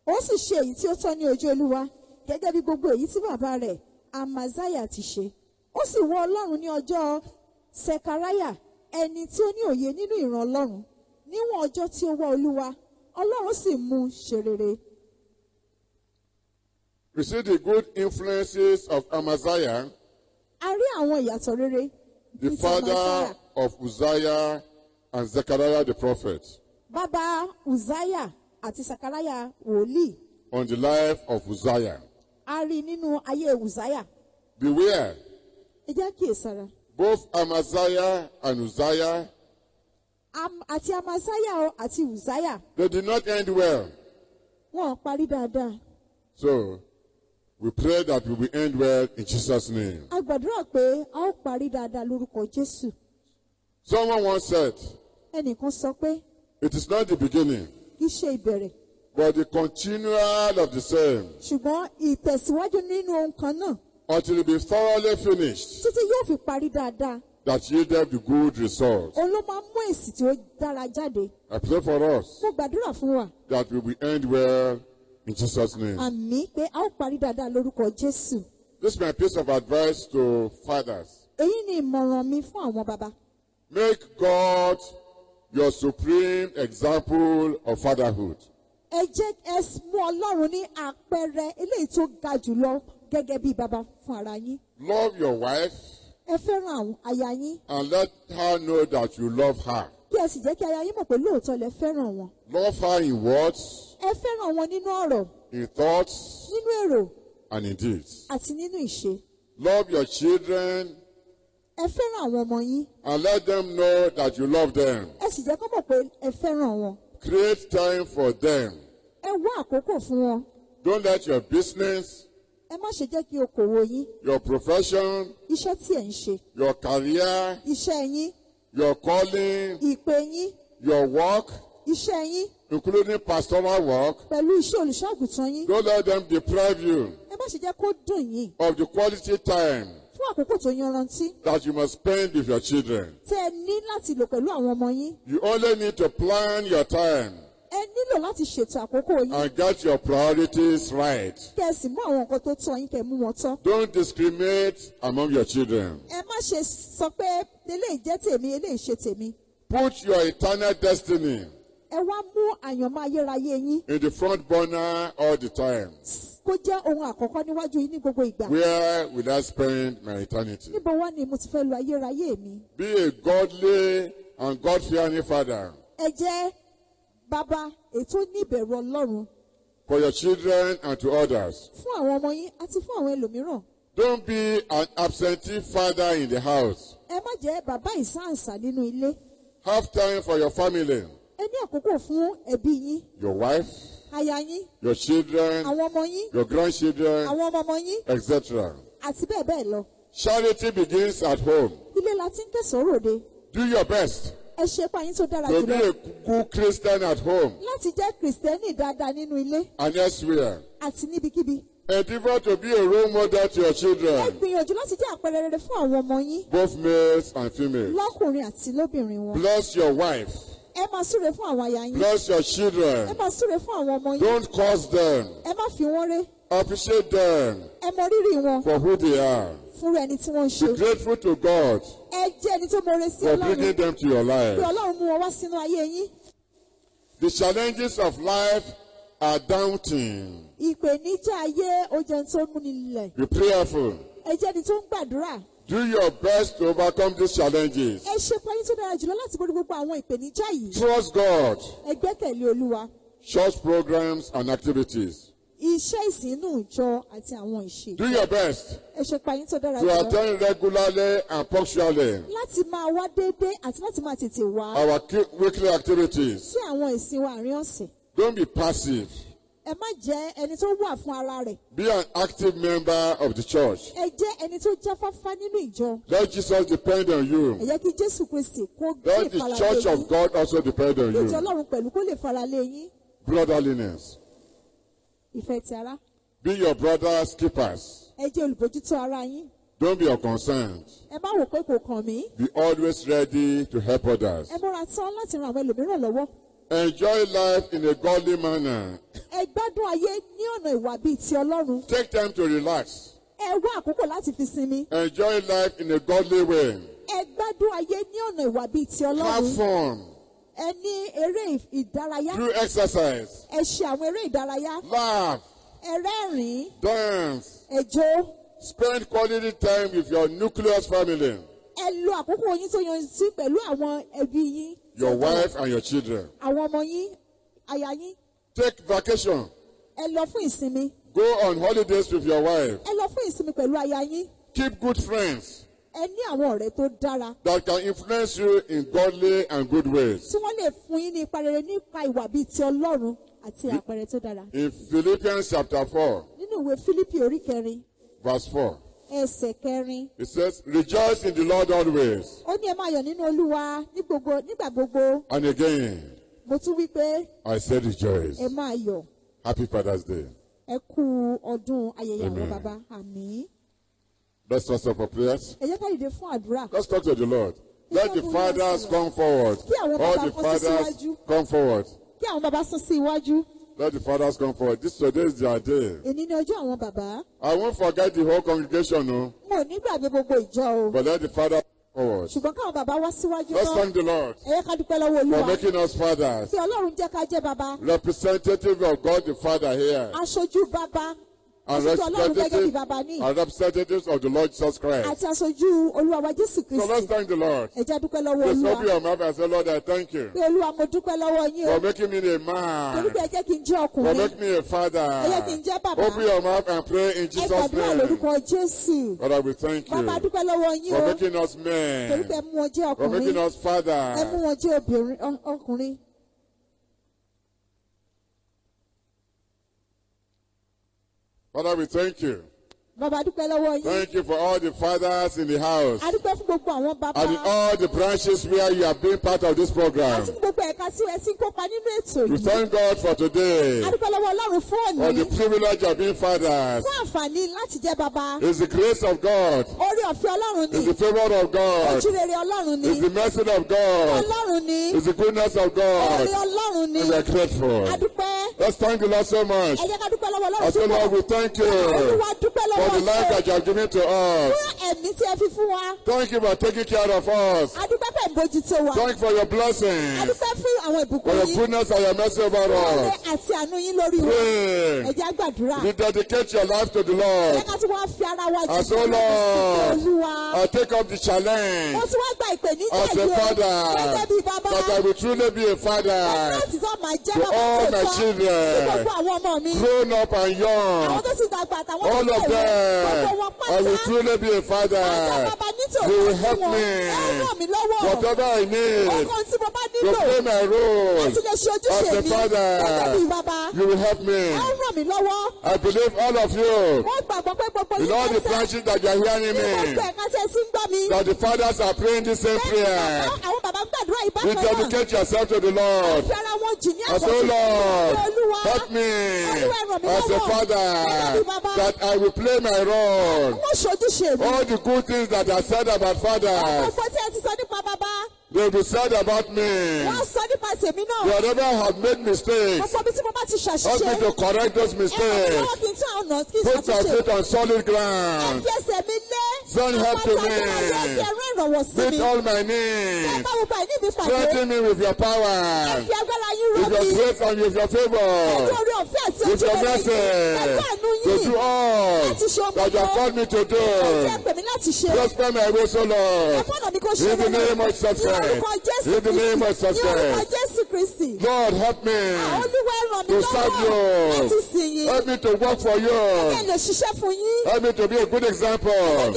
Ó sì ṣe èyí tí ó tọ́ ní ojú Olúwa, gẹ́gẹ́ bí gbogbo èyí tí bàbá rẹ̀ Amaziah ti ṣe. Ó sì wọ Ọlọ́run ní ọjọ́ Sekariah, ẹni tí ó ní òye nínú ìran Ọlọ́run. Níwọ̀n ọjọ́ tí ó wá Olúwa, Ọlọ́run sì mú un ṣe rere. We see the good influences of Amaziah, A rí àwọn ìyàtọ̀ rere the ní ti father Amaziah. of Uzziah and Zechariah the prophet, Bàbá Uzziah àti Sekariah wòlíì. on the life of Uzziah. A rí nínú ayé Uzziah. Beware, Ẹ jẹ́ kíyèsára. both Amaziah and Uzziah, Àti Amaziah àti Uzziah, they did not end well. wọn ò parí dáadáa. So, we pray that we will end well in Jesus' name. A gbàdúrà pé a ó parí dáadáa lórúkọ Jésù. Someone once said, Ẹnìkan sọ pé it is not the beginning, kì í ṣe ìbẹ̀rẹ̀, but the continual of the same, ṣùgbọ́n ìtẹ̀síwájú nínú ohun kan náà until it be thoroughly finished, títí yóò fi parí dáadáa. that yielded the good result. Òun ló máa mú èsì tí ó dára jáde. I pray for us Mo gbàdúrà fún wa. that we will end well in Jesus' name. Àmín pé a ó parí dáadáa lórúkọ Jésù. This is my piece of advice to fathers. Èyí ni ìmọ̀ràn mi fún àwọn bàbá. Make God your supreme example of fatherhood. Ẹ jẹ́ ẹ mú Ọlọ́run ní àpẹẹrẹ eléyìí tó ga jùlọ gẹ́gẹ́ bí bàbá fún ara yín. Love your wife Ẹ fẹ́ràn àwọn aya yín. and let her know that you love her. Kí ẹ sì jẹ́ kí aya yín mọ̀ pé lóòótọ́ lẹ fẹ́ràn wọn. Love her in words, Ẹ fẹ́ràn wọn nínú ọ̀rọ̀, in thoughts, nínú èrò and in deeds. àti nínú ìṣe. Love your children Ẹ fẹ́ràn àwọn ọmọ yín. and let them know that you love them. Ẹ sì jẹ́ kó mọ̀ pé ẹ fẹ́ràn wọn. Create time for them. Ẹ wá àkókò fún wọn. Don't let your business, Ẹ má ṣe jẹ́ kí okòwò yín, your profession, iṣẹ́ tí ẹ̀ ń ṣe, your career, iṣẹ́ yín, your calling, ìpè yín, your work, iṣẹ́ yín, including pastoral work, pẹ̀lú iṣẹ́ olùṣọ́àgùtàn yín. don't let them deprive you Ẹ má ṣe jẹ́ kó dùn yín of the quality time fún àkókò tó yanrantí that you must spend with your children. tẹ́ ẹ ní láti lò pẹ̀lú àwọn ọmọ yín. You only need to plan your time Ẹ nílò láti ṣètò àkókò yín. and get your priorities right. Kẹ́ ẹ sì mú àwọn nǹkan tó tọ́ yín kẹ́ ẹ mú wọn tọ́. Don't discriminate among your children. Ẹ má ṣe sọ pé eléyìí jẹ́ tèmi, eléyìí ṣe tèmi. Put your eternal destiny Ẹ wá mú àyànmọ́ ayérayé yín in the front burner all the time. kó jẹ́ ohun àkọ́kọ́ níwájú yín ní gbogbo ìgbà. Where will I spend my eternity? Níbo wá ni mo ti fẹ́ lo ayérayé mi? Be a godly and God-fearing father Ẹ jẹ́ bàbá ètò ní ìbẹ̀rù Ọlọ́run for your children and to others. fún àwọn ọmọ yín àti fún àwọn ẹlòmíràn. Don't be an absentee father in the house. Ẹ má jẹ́ bàbá ìsáǹsà nínú ilé. Have time for your family, Ẹ ní àkókò fún ẹbí yín, your wife, aya yín, your children, àwọn ọmọ yín, your grandchildren, àwọn ọmọ ọmọ yín etc. àti bẹ́ẹ̀ bẹ́ẹ̀ lọ. Charity begins at home. Ilé la ti ń kẹsàn-án ròde. Do your best Ẹ ṣe ipá yín tó dára to be jùlọ a good Christian at home láti jẹ́ Kìrìsìtẹ́nì dáadáa nínú ilé and elsewhere. àti níbikíbi. Endeavor to be a role model to your Ẹ children, gbìyànjú láti jẹ́ àpẹẹrẹ rere fún àwọn ọmọ yín both males and females. lọ́kùnrin àti lóbìnrin wọn. Bless your wife. Ẹ máa súre fún àwọn aya yín. Bless your Ẹ children. máa súre fún àwọn ọmọ yín. Don't curse them. Ẹ má fi wọ́n ré. Appreciate them Ẹ mọ rírì wọn for who they are. fún ẹni tí wọ́n ń ṣe. Be grateful to God Ẹ jẹ́ ẹni tó mọ̀ọ́re sí for bringing Ọlọ́run. them to your Pé life. Ọlọ́run mú wọn wá sínú ayé yín. The challenges of life are daunting. Ìpèníjà ayé ó jẹun tó múni lẹ̀. Be prayerful. Ẹ jẹ́ ẹni tó ń gbàdúrà. Do your best to overcome these challenges. Ẹ ṣe payín tó dára jùlọ láti borí gbogbo àwọn ìpèníjà yìí. Trust God. Ẹ gbẹ́kẹ̀lé Olúwa. Church programs and activities. Iṣẹ́ ìsìnú ìjọ àti àwọn ìṣe. Do your best Ẹ ṣe payín tó dára to jùlọ. attend regularly and punctually Láti máa wá déédéé àti láti máa tètè wá our weekly activities. sí àwọn ìsìn wa àárín ọ̀sẹ̀. Don't be passive. Ẹ má jẹ́ ẹni tó wà fún ara rẹ̀. Be an active member of the church. Ẹ jẹ́ ẹni tó jáfáfá nínú ìjọ. Let Jesus depend on Ẹ you. jẹ́ kí Jésù Kristi kó lè Let the fara lé church yín. of God also depend on Kí ìjọ you. Ọlọ́run pẹ̀lú kó lè fara lé yín. Brotherliness. Ìfẹ́ ti ara. Be your brother's keepers. Ẹ jẹ́ olùbójútó ara yín. Don't be unconcerned. Ẹ má wò pé kò kàn mí. Be always ready to help others. Ẹ múra tán láti ran àwọn ẹlòmíràn lọ́wọ́. Enjoy life in a godly manner. Ẹ gbádùn ayé ní ọ̀nà ìwà bíi ti Ọlọ́run. Take time to relax. Ẹ wá àkókò láti fi sinmi. Enjoy life in a godly way. Ẹ gbádùn ayé ní ọ̀nà ìwà bíi ti Have Ọlọ́run. fun. Ẹ ní eré ìdárayá. Do exercise. Ẹ ṣe àwọn eré ìdárayá. Laugh. Ẹ rẹ́rìn-ín. Dance. Ẹ jó. Spend quality time with your nucleus family, Ẹ lo àkókò yín tó yanjú pẹ̀lú àwọn ẹbí yín. your wife and your children. Àwọn ọmọ yín, aya yín. Take vacation. Ẹ lọ fún ìsinmi. Go on holidays with your wife. Ẹ lọ fún ìsinmi pẹ̀lú aya yín. Keep good friends Ẹ ní àwọn ọ̀rẹ́ tó dára. that can influence you in godly and good ways. Tí wọ́n lè fún yín ní ipa rere nípa ìwà bíi ti Ọlọ́run àti àpẹẹrẹ tó dára. In Philippians chapter 4, Nínú ìwé Fílípì orí kẹrin, verse 4, ẹsẹ̀ kẹrin. it says, rejoice in the Lord always. Ó ní ẹ máa yọ̀ nínú Olúwa nígbà gbogbo. And again, Mo tún wí pé I said rejoice. ẹ máa yọ̀. Happy Father's Day. Ẹ kú ọdún ayẹyẹ àwọn Amen. bàbá. Àmín. Let's rise up for prayers. Ẹ jẹ́ ká dìde fún àdúrà. Let's talk to the Lord. Let the fathers come forward. All the fathers come forward. Kí àwọn bàbá sún sí iwájú. Let the fathers come forward. Today is their day. Èní ni ọjọ́ àwọn bàbá. I won't forget the whole congregation, no, Mo ò ní gbàgbé gbogbo ìjọ o. but let the fathers come forward. Ṣùgbọ́n káwọn bàbá wá síwájú Let's náà. thank the Lord Ẹ yẹ ká dúpẹ́ lọ́wọ́ for Olúwa. making us fathers. Kí Ọlọ́run jẹ́ ká jẹ́ bàbá. Representative of God the Father here. Aṣojú bàbá. And Aṣojú Ọlọ́run gẹ́gẹ́ bí bàbá ní. representatives of the Lord Jesus Christ. Àti aṣojú Olúwa wa Jésù So let's Kristi. thank the Lord. Ẹ jẹ́ dúpẹ́ lọ́wọ́ Just Olúwa. open your mouth and say, Lord, I thank you Pé Olúwa mo dúpẹ́ lọ́wọ́ yín o. for making me a Torí man, pé ẹ jẹ́ kí n jẹ́ for ọkùnrin. making me a father. Ẹ jẹ́ kí n jẹ́ bàbá. Open your mouth and pray in Ẹ Jesus' gbàdúrà name. lórúkọ Jésù. Lord, I will thank you Bàbá dúpẹ́ lọ́wọ́ yín for o. making us Torí pé men, ẹ mú wọn jẹ́ for making ọkùnrin. us Ẹ mú fathers. wọn jẹ́ ọkùnrin. Father, we thank you. Bàbá dúpẹ́ lọ́wọ́ yín. Thank you for all the fathers in the house A dúpẹ́ fún gbogbo àwọn bàbá. and in all the branches where you have been part of this program. Àti fún gbogbo ẹ̀ka tí ẹ ti ń kópa nínú ètò We yìí. thank God for today, A dúpẹ́ lọ́wọ́ Ọlọ́run fún for the òní. privilege of being fathers. Fún àǹfààní láti jẹ́ bàbá. It's the grace of God. Orí ọ̀fẹ́ Ọlọ́run It's ni. the favor of God. Ojú rere Ọlọ́run ni. It's the mercy of God. Ọlọ́run ni. It's the goodness of Orí God. Ọlọ́run ni. We are grateful. A dúpẹ́. Let's thank the Lord so much. Ẹ jẹ́ ká dúpẹ́ lọ́wọ́ I Ọlọ́run say, fún Lord, we wọn. thank you Olúwa dúpẹ́ for lọ́wọ́ the life that you have given to us. fún ẹ̀mí tí ẹ fi fún wa. Thank you for taking care of us. A dúpẹ́ pẹ̀ ń bójútó wa. Thank you for your A blessings, dúpẹ́ fún àwọn for ìbùkún your yín. goodness and your mercy over Ọrẹ us. àti àánú yín lórí wa. Pray. Ẹ jẹ́ á gbàdúrà. Rededicate your life to the Ẹ Lord. jẹ́ ká tún wá fi ara wa jù As, oh fún Lord, Olúwa. I take up the challenge Mo tún wá gba ìpèníjà as a yìí o. father, Gẹ́gẹ́ bí bàbá. that I will truly be a father Láti tó máa jẹ́ to bàbá all tó my tọ́. Sí children, gbogbo àwọn ọmọ mi. grown up and Àwọn young, tó ti dàgbà àtàwọn all tó of kéré. them. Gbogbo wọn I will pátá. truly be a Àjọ father. bàbá nítòótọ́ You will sí help wọn. me. Ẹ ràn mí lọ́wọ́. Whatever I need Ọkàn tí mo bá to nílò. play my role Láti lè ṣe as ojúṣe a mi. father, Gẹ́gẹ́ bí bàbá. you will help me. Ẹ ràn mí lọ́wọ́. I believe all of you, Wọ́n gbàgbọ́ pé gbogbo in yín all the pátá. branches that you are hearing Ní gbogbo me, ẹ̀ka tí ẹ ti ń gbọ́ mi. that the fathers are praying the same prayer. Àwọn bàbá ń gbàdúrà ìbákan náà. Rededicate yourself to the Lord. Fi ara wọn jì ní I say, àkókò. Lord, Olúwa. help me Olúwa ràn mí as a lọ́wọ́. father, Gẹ́gẹ́ bí bàbá. that I will play my role. Wọ́n ṣojúṣe mi. All the good things that are said about fathers, Gbogbo tí ẹ ti sọ nípa bàbá. they will be said about me. Wọ́n sọ nípa tèmi náà. Wherever I have made mistakes, Gbogbo bí tí mo bá ti help ṣàṣìṣe. me to correct those Ẹ ràn mí mistakes. lọ́wọ́ kí n tún àwọn ọ̀nà kí n Put my ṣàtúnṣe. feet on solid Ẹ ground. fi ẹsẹ̀ mi lé. Send help to me. Meet all my needs. Strengthen me with your power. With your grace and with your favor. With your mercy. To do all that you have called me to do. Prosper my ways, O Lord. In the name of Jesus Christ. In the name of Jesus Christ. Lord, help me to serve you. Help me to work for you. Help me to be a good example. In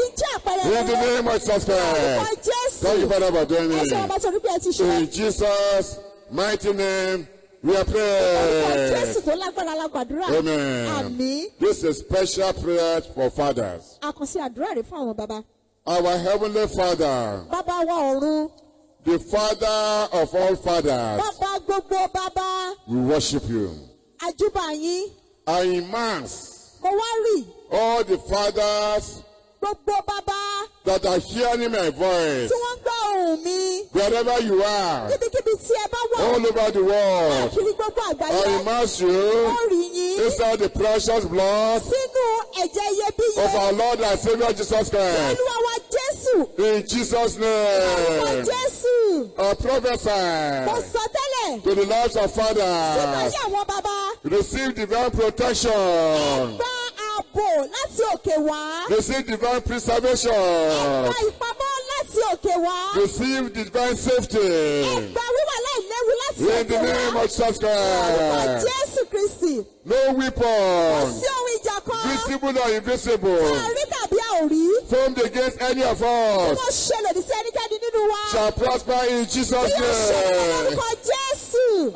the name of Jesus Christ. Thank you, Father, for doing it. In Jesus' mighty name, we are praying. Amen. This is special prayer for fathers. Our Heavenly Father, the Father of all fathers, we worship you. I immerse all the fathers that are hearing my voice, wherever you are, all over the world. I immerse you inside the precious blood of our Lord and Savior Jesus Christ. In Jesus' name, I prophesy to the lives of fathers. Receive divine protection. Receive divine preservation. Receive divine safety. In the name of Jesus Christ. No weapon, visible or invisible, formed against any of us, shall prosper in Jesus' name.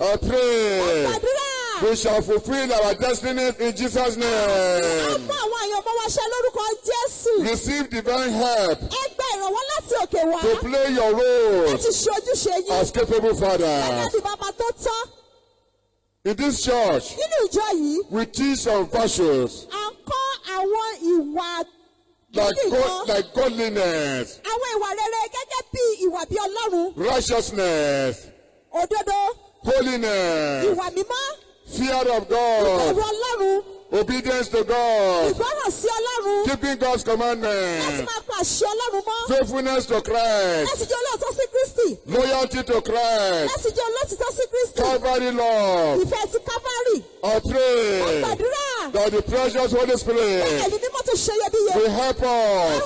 I pray we shall fulfill our destinies in Jesus' name. Receive divine help to play your role as capable fathers. In this church, we teach some virtues like godliness, righteousness, holiness, fear of God, obedience to God, keeping God's commandments, faithfulness to Christ, loyalty to Christ, Calvary love. I pray that the precious Holy Spirit will help us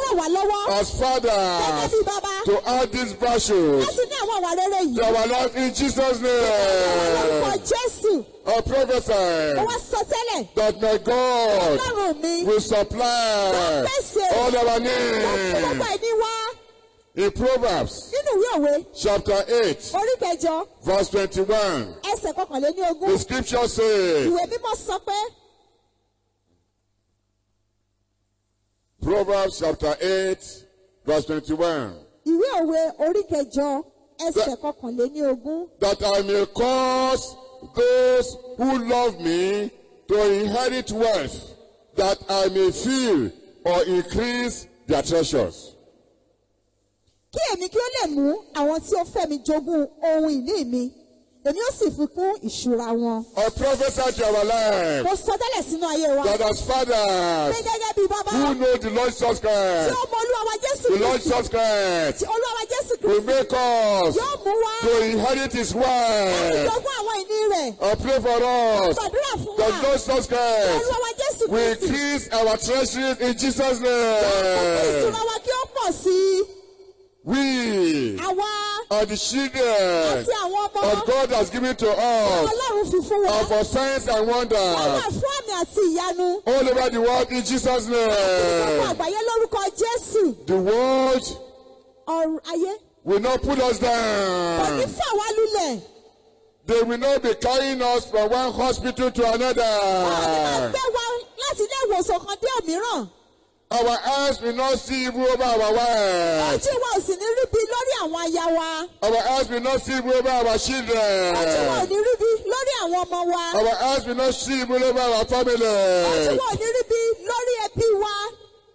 as fathers to add these virtues to our life in Jesus' name. I prophesy that my God will supply all our needs. In Proverbs chapter 8, verse 21, the scripture says, Proverbs chapter 8, verse 21, that I may cause those who love me to inherit wealth, that I may fill or increase their treasures. Kí èmi kí ó lè mú àwọn tí ó fẹ́ mi jogún ohun ìní mi, èmi ó sì fi kún ìṣúra wọn. I prophesy to our life. Mo sọ tẹ́lẹ̀ sínú ayé wa. That as fathers, pé gẹ́gẹ́ bí bàbá, who know the Lord Jesus Christ, tí ó mọ Olúwa wa Jésù Kristi, the Lord Jesus Christ, tí Olúwa wa Jésù Kristi, will make us yóò mú wa to inherit His wealth. jogún àwọn ìní rẹ̀. I pray for us Gbàdúrà fún wa. that Lord Jesus Christ Olúwa wa Jésù will Kristi, increase our treasuries in Jesus' ìṣúra name. wa kí ó pọ̀ sí i. We Àwa are the children àti àwọn ọmọ that God has given to us, Ọlọ́run fi fún wa. and for signs and Wọ́n wà wonders fún àmì àti ìyanu. all over the world in Jesus' Gbogbo name. àgbáyé lórúkọ Jésù. The world Ọ̀run ayé will not put us kò ní down. fà wá lulẹ̀. They will not be carrying us from one hospital to Wọ́n another. gbé wa láti ilé ìwòsàn kan dé òmíràn. Our eyes will not see evil over our wives. Ojú wa ò sì ní ríbi lórí àwọn aya wa. Our eyes will not see evil over our Ojú wa ò children. ní ríbi lórí àwọn ọmọ wa. Our eyes will not see evil over our Ojú family. wa ò ní ríbi lórí ẹbí wa.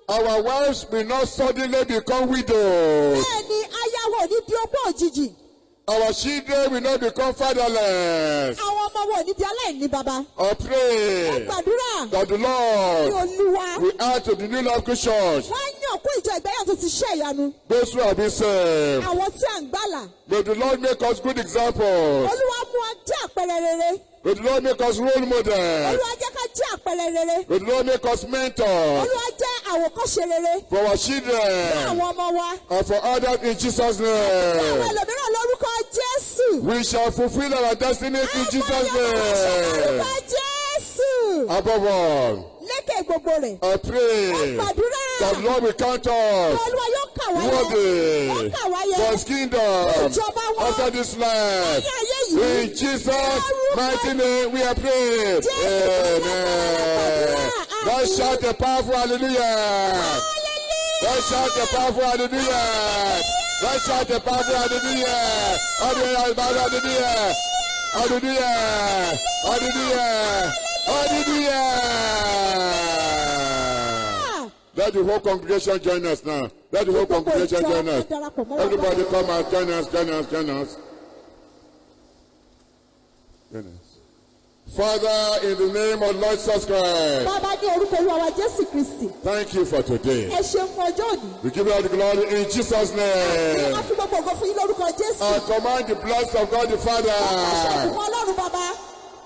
Our wives will not suddenly become widows. Bẹ́ẹ̀ ni aya wa ò ní di opó òjijì. Our children will not become fatherless. Àwọn ọmọ wọn ò ní di aláìní bàbá. I pray Gbàdúrà. that the Ní Lord Olúwa. will add to the New Life Church Wọ́n yàn kún ìjọ ìgbéyàwó tó ti ṣe ìyanu. those who have been saved. Àwọn tí à ń gbàlà. May the Lord make us good examples. Olúwa mú wa jẹ́ àpẹẹrẹ rere. May the Lord make us role models. Olúwa jẹ́ ká jẹ́ àpẹẹrẹ rere. May the Lord make us mentors Olúwa jẹ́ àwòkọ́ṣe rere. for our Fún children àwọn ọmọ wa. and for others in Jesus' Àwọn name. ẹlòmíràn lórúkọ Jésù. We shall fulfill our destiny in Jesus' name. Lórúkọ Jésù. Above all, Lékè gbogbo rẹ̀. I pray Gbàdúrà. that the Lord will count us Olúwa yóò kà wá yẹ. worthy Ó kà wá yẹ. for His kingdom Ìjọba wọn. after this life. Ní ayé yìí. In Jesus' mighty name we are prayed. Amen. Let's shout a powerful hallelujah. Let's shout a powerful hallelujah. Let's shout a powerful hallelujah. Hallelujah. Hallelujah. Hallelujah. Hallelujah. Hallelujah. Let the whole congregation join us now. Let the whole congregation join us. Everybody come and join us, join us, join us. Join us. Father, in the name of Lord Jesus Christ, Bàbá ní orúkọ Olúwa wa Jésù Kristi. thank you for today. Ẹ ṣeun fún ọjọ́ òní. We give you all the glory in Jesus' name. A fi gbogbo ògo fún yín lórúkọ Jésù. I command the blessing of God the Ṣé Father, fún Ọlọ́run bàbá?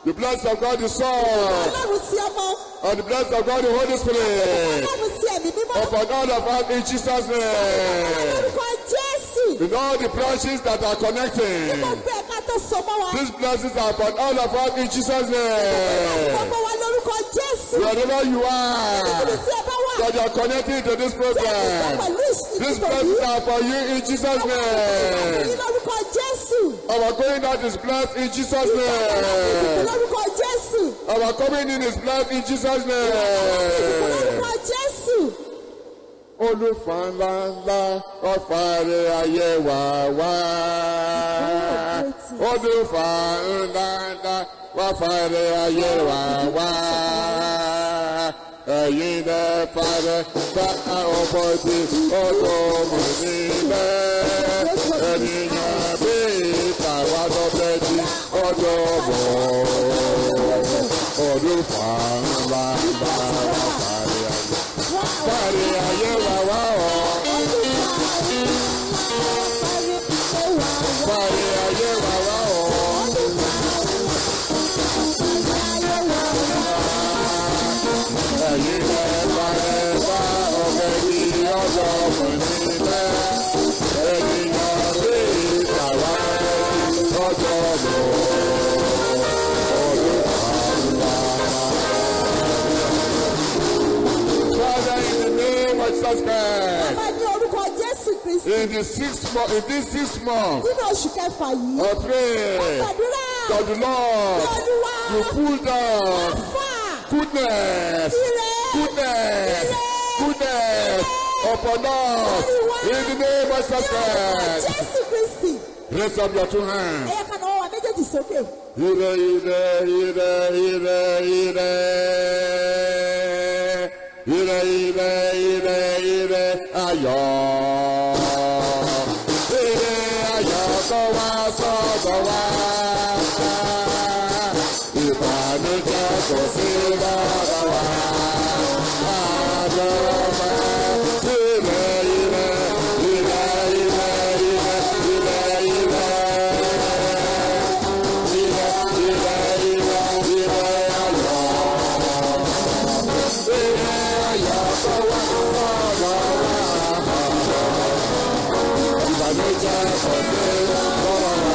the blessing of God the Son, Ọlọ́run sí ọmọ. and the blessing of God the Holy Spirit Ọlọ́run sí ẹ̀mí mímọ́. upon all of us in Jesus' name. Lórúkọ Jésù. In all the branches that are connecting, Gbogbo ẹ̀ka tó so mọ́ wa. these blessings are upon all of us in Jesus' name. Gbogbo wa lórúkọ Jésù. Wherever you Níbi are, tí ẹ bá wà. that you are connected to this program, these blessings are for you in Jesus' name. Lórúkọ Jésù. Our going out is blessed in Jesus' name. Lórúkọ Jésù. Our coming in is blessed in Jesus' name. Lórúkọ Jésù. Olúfà ńlá ńlá ọ̀fàrẹ̀ ayé wà wá. Olúfà ńlá ńlá ọ̀fàrẹ̀ ayé wà wá. Ẹ̀yin lẹ fàrẹ̀ bá ọmọdé ọdún mú nílẹ̀. Ènìyàn bí tàwa lọ́bẹ̀ di ọdún mọ́. Olúfà ńlá ńlá ọ̀fàrẹ̀ ayé. Fàrẹ̀ ayé wà wá ọ̀. Fàrẹ̀ ayé wà wá ọ̀. Ẹ̀yin lẹ fàrẹ̀ bá ọ̀bẹ ní ọjọ́ òmìnira. Ènìyàn bí ìtàwá ní ọjọ́ òmìnira. Father, in the name of Jesus Christ, Bàbá ní orúkọ Jésù Kristi. in this 6 months, Nínú oṣù kẹfà yìí. I pray Gbàdúrà. that the Lord Olúwa. will pull down Fà. goodness, Ire. goodness, goodness upon us in the name of Jesus Christ. Jésù Kristi. Raise up your two hands. Ẹ̀yẹ kan náà wà méjèèjì sókè. Ire, ire, ire, ire, ire. Ire, ire, ire, ire, ayọ̀. Ire ayọ̀ tó wá sọ́dọ̀ wá. Ìbànújẹ́ kò sí lọ́dọ̀ wá. Àjọ máa ire, ire, ire, ire, ire, ire, ire. Ire, ire, ire, ire, ayọ̀. Ire ayọ̀ tó wá sọ́dọ̀ wá. Ìbànújẹ́ kò sí lọ́dọ̀ wá.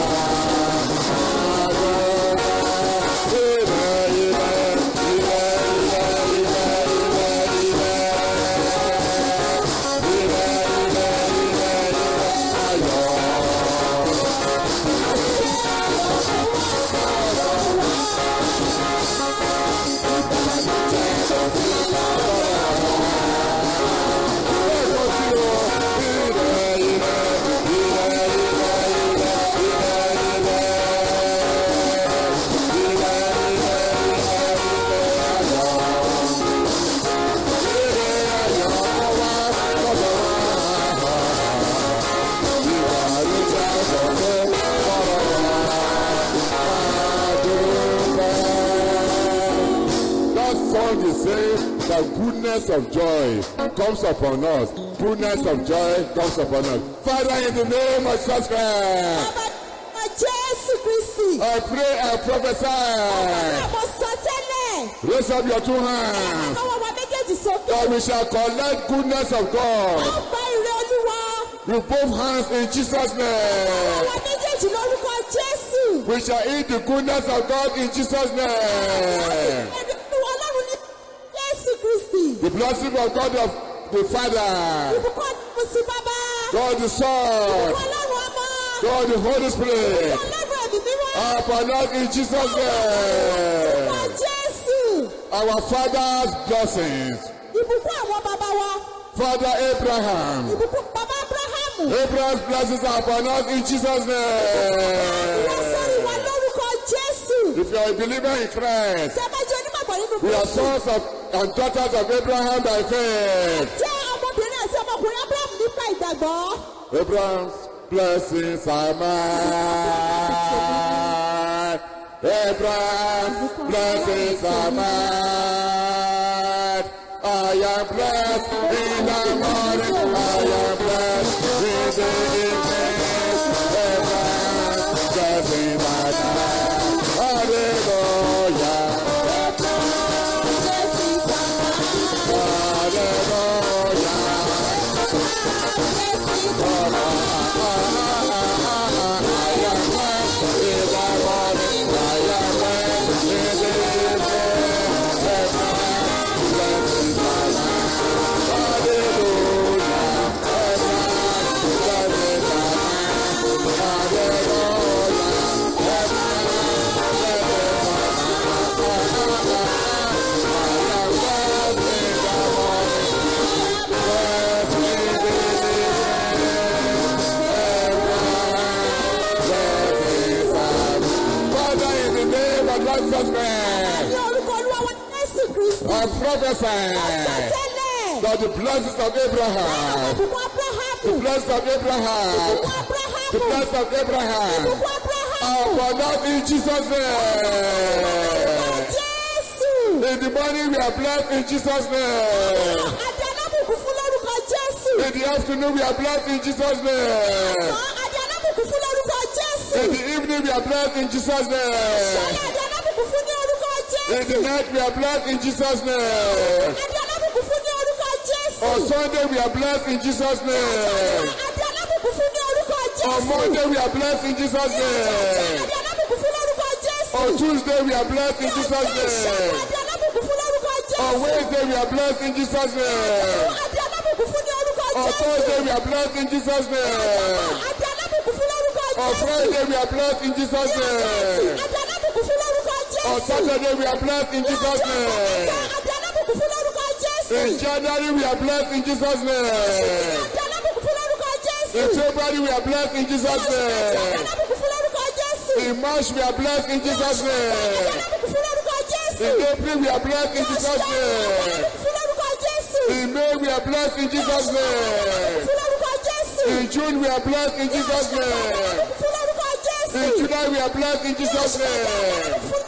say the goodness of joy comes upon us. Goodness of joy comes upon us. Father, in the name of Jesus Christ, Bàbá Jésù Kristi. I pray and prophesy. Mo sọ tẹ́lẹ̀. Raise up your two hands. Àwọn wa méjèèjì sókè. That we shall collect goodness of Ó God gba ire Olúwa. with both hands in Jesus' name. Àwọn méjèèjì lórúkọ Jésù. We shall eat the goodness of God in Jesus' name. Ẹ̀dùn Ọlọ́run ní Jésù Kristi. The blessing of God of the Father, Ìbùkún mo sí bàbá. God the Son, Ọlọ́run ọmọ. God the Holy Spirit, Ọlọ́run ẹ̀mí mímọ́. upon us in Jesus' name. Ìbùkún Jésù. Our Father's blessings. Ìbùkún àwọn bàbá wa. Father Abraham. Ìbùkún bàbá Ábúráhámù. Abraham's blessings are upon us in Jesus' Wọ́n sọ̀rọ̀ name. wa lórúkọ Jésù. If you are a believer in Christ, Ṣé bá jẹ́ onígbàgbọ́ nínú we are Kristi? sons of and daughters of Abraham by faith. Jẹ́ ọmọbìnrin àti ọmọkùnrin Ábúráhámù nípa ìgbàgbọ́. Abraham's blessings are mine. Abraham's blessings are mine. I am blessed in the morning. I am blessed in the evening. Abraham's blessings are mine. Hallelujah. Ní orúkọ Olúwa wa Jésù Kristi. I prophesy Tẹ́lẹ̀. that the blessings of Abraham, Ìbùkún the Ábúráhámù. blessings of Abraham, Ìbùkún the Ábúráhámù. blessings of Abraham Ìbùkún Ábúráhámù. are upon us in Jesus' name. Jésù. In the morning we are blessed in Jesus' name. Adé alábùkún fún lórúkọ Jésù. In the afternoon we are blessed in Jesus' name. Adé alábùkún fún lórúkọ Jésù. In the evening we are blessed in Jesus' name. Adé alábùkún fún ní orúkọ In Jésù. the night we are blessed in Jesus' name. Adé alábùkún fún ní orúkọ Jésù. On Sunday we are blessed in Jesus' name. Adé alábùkún fún ní orúkọ Jésù. On Monday we are blessed in Jesus' name. Adé alábùkún fún lórúkọ Jésù. On Tuesday we are blessed in Jesus' name. Adé alábùkún fún lórúkọ Jésù. On Wednesday we are blessed in Jesus' name. Adé alábùkún fún ní orúkọ On Jésù. Thursday we are blessed in Jesus' name. Adé alábùkún fún lórúkọ Jésù. On Friday we are blessed in Jesus' name. Adé alábùkún fún lórúkọ Jésù. On Saturday we are blessed in Jesus' name. Adé alábùkún fún lórúkọ Jésù. In January we are blessed in Jesus' name. Adé alábùkún fún lórúkọ Jésù. In February we are blessed in Jesus' Adé name. alábùkún fún lórúkọ Jésù. In March we are blessed in Jesus' Adé name. alábùkún fún lórúkọ Jésù. In April we are blessed in Jesus' Adé name. alábùkún fún lórúkọ Jésù. In May we are blessed in Jesus' name. Fún lórúkọ Jésù. In June we are blessed in Jesus' name. Fún lórúkọ Jésù. In July we are blessed in Jesus' name. Fún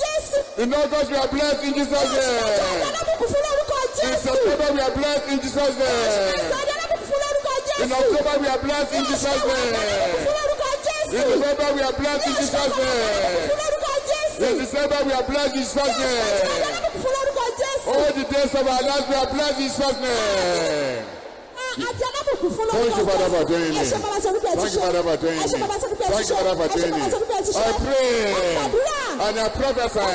Jésù. In August we are blessed in Jesus' name. Alábùkún fún lórúkọ In Jésù. September we are blessed in Jesus' name. Adé alábùkún fún lórúkọ Jésù. In October we are blessed in Jesus' name. Fún lórúkọ Jésù. In November we are blessed in Jesus' name. Fún lórúkọ Jésù. In December we are blessed in Jesus' name. Fún lórúkọ Jésù. All the days of our lives we are blessed in Jesus' name. Adé alábùkún fún lórúkọ Thank you, Father, for doing Ẹ it. ṣé bàbá sọ́dún pé ẹ ti Thank you, ṣe. Father, for doing Ẹ ṣé it. bàbá sọ́dún pé ẹ ti Thank you, ṣe. Father, for Ẹ ṣé doing bàbá sọ́dún pé ẹ ti it. ṣe. I pray Àdúrà. and I prophesy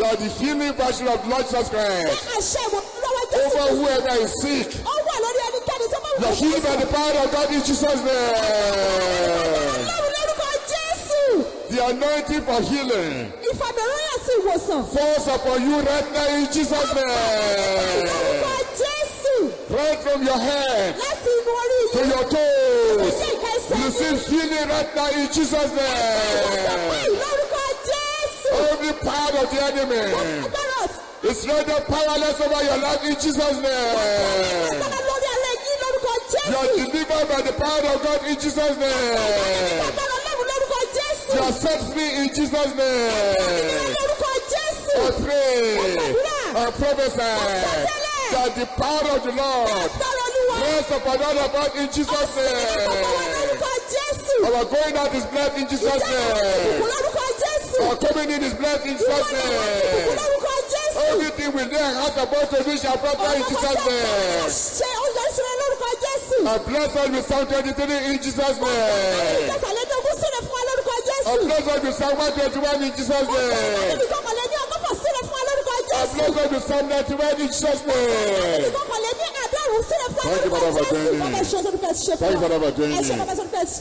that the healing virtue of Lord Jesus Christ Àṣẹ ìwọ̀n lọ́wọ́ Jésù. over whoever is sick, Ó wà lórí ẹnikẹ́ni tó bá wù the kó healing by the power of God in Jesus' name. Ọlọ́run lórúkọ Jésù. The anointing for healing Ìfàmìíràn àti ìwòsàn. falls upon you right now in Jesus' name. Lórúkọ Jésù. Right from your head Láti inú orí to yìí. your toes. Ṣé ìka ẹsẹ̀ mi? Receive healing right now in Jesus' name. Lórúkọ Jésù. Every power of the enemy Agbára ọ̀tún. is rendered powerless over your life in Jesus' name. Agbára lórí alẹ́ yìí lórúkọ You are Jésù. delivered by the power of God in Jesus' name. Agbára Ọlọ́run lórúkọ Jésù. You are set free in Jesus' name. Lórúkọ Jésù. I pray Àdúrà. I prophesy that the power of the Lord rest upon all of us in Jesus' name. Our going out is blessed in Jesus' name. Our coming in is blessed in Jesus' name. Everything we lay our hands upon to do shall prosper in Jesus' name. I bless us with Psalm 23 in Jesus' name. I bless us with Psalm 121 in Jesus' name. I bless us with Psalm 91 in Jesus' name. Thank you, Father, for doing it. Thank you, Father, for doing it.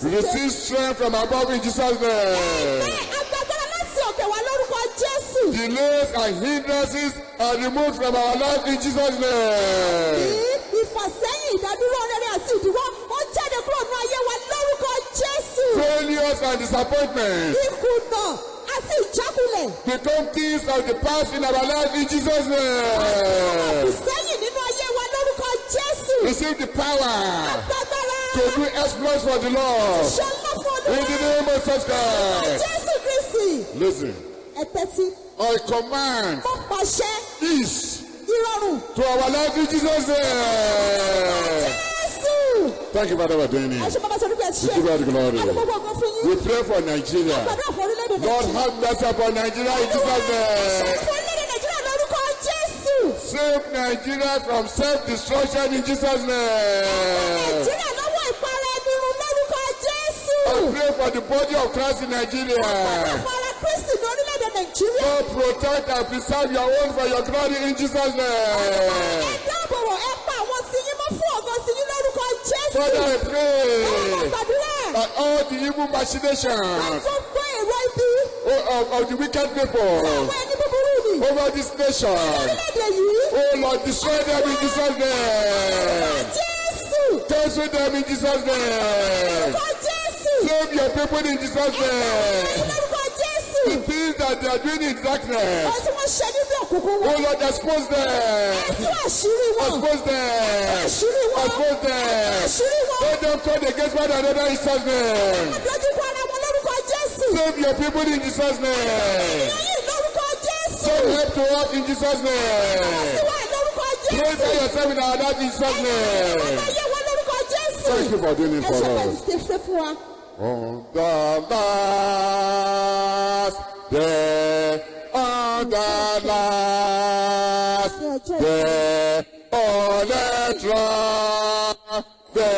Receive strength from above in Jesus' name. Delays and hindrances are removed from our life in Jesus' name. Failures and disappointments become things of the past in our life in Jesus' name. Receive the power to do exploits for the Lord. In the name of Jesus Christ. Listen. I command peace to our life in Jesus' name. Thank you, Father, for doing it. We give you the glory. We pray for Nigeria. Lord, have mercy upon Nigeria in Jesus' name. Save Nigeria from self-destruction in Jesus' name. I pray for the body of Christ in Nigeria. Lord, protect and preserve your own for your glory in Jesus' name. Father, I pray that all the evil machinations of the wicked people over this nation, oh Lord, destroy them in Jesus' name. Cancel them in Jesus' name. Save your people in Jesus' name. The things that they are doing in darkness, oh Lord, expose them. Expose them. Expose them. Let them turn against one another in Jesus' name. Save your people in Jesus' name. Send help to us in Jesus' name. Glorify yourself in our life in Jesus' name. Thank you for doing it for us. On the last day, on the last day, on the throne, the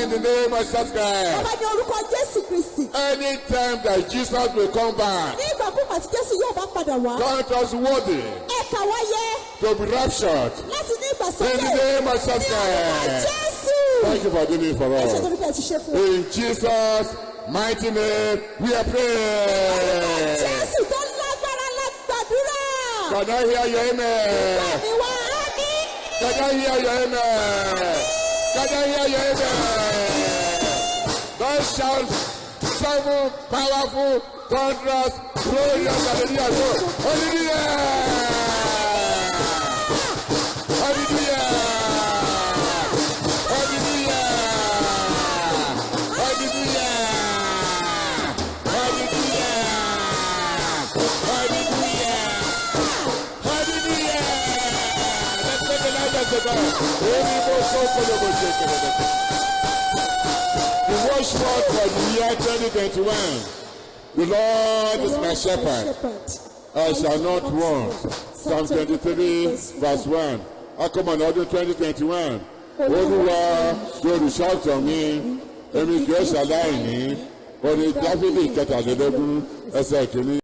in the name of Jesus Christ. Anytime that Jesus will come back, count us worthy to be raptured. In the name of Jesus Christ. Thank you for doing it for us. In Jesus' mighty name, we are praying. Can I hear your amen? Can I hear your amen? Can I hear your amen? Thou shalt seven powerful, thunderous, glorious, hallelujah. Hallelujah! Hallelujah! Hallelujah! Hallelujah! Hallelujah! Hallelujah! Hallelujah! Let's make the light of the God. The watchword for the year 2021. The Lord is my shepherd. I shall not want. Psalm 23 verse 1. Akọ́mọ̀nà ọdún 2021. Olúwa olùṣọ́-àgùntàn mi, èmi kì í ṣaláìní. Orin Dáfídì 17 ẹsẹ̀ 1.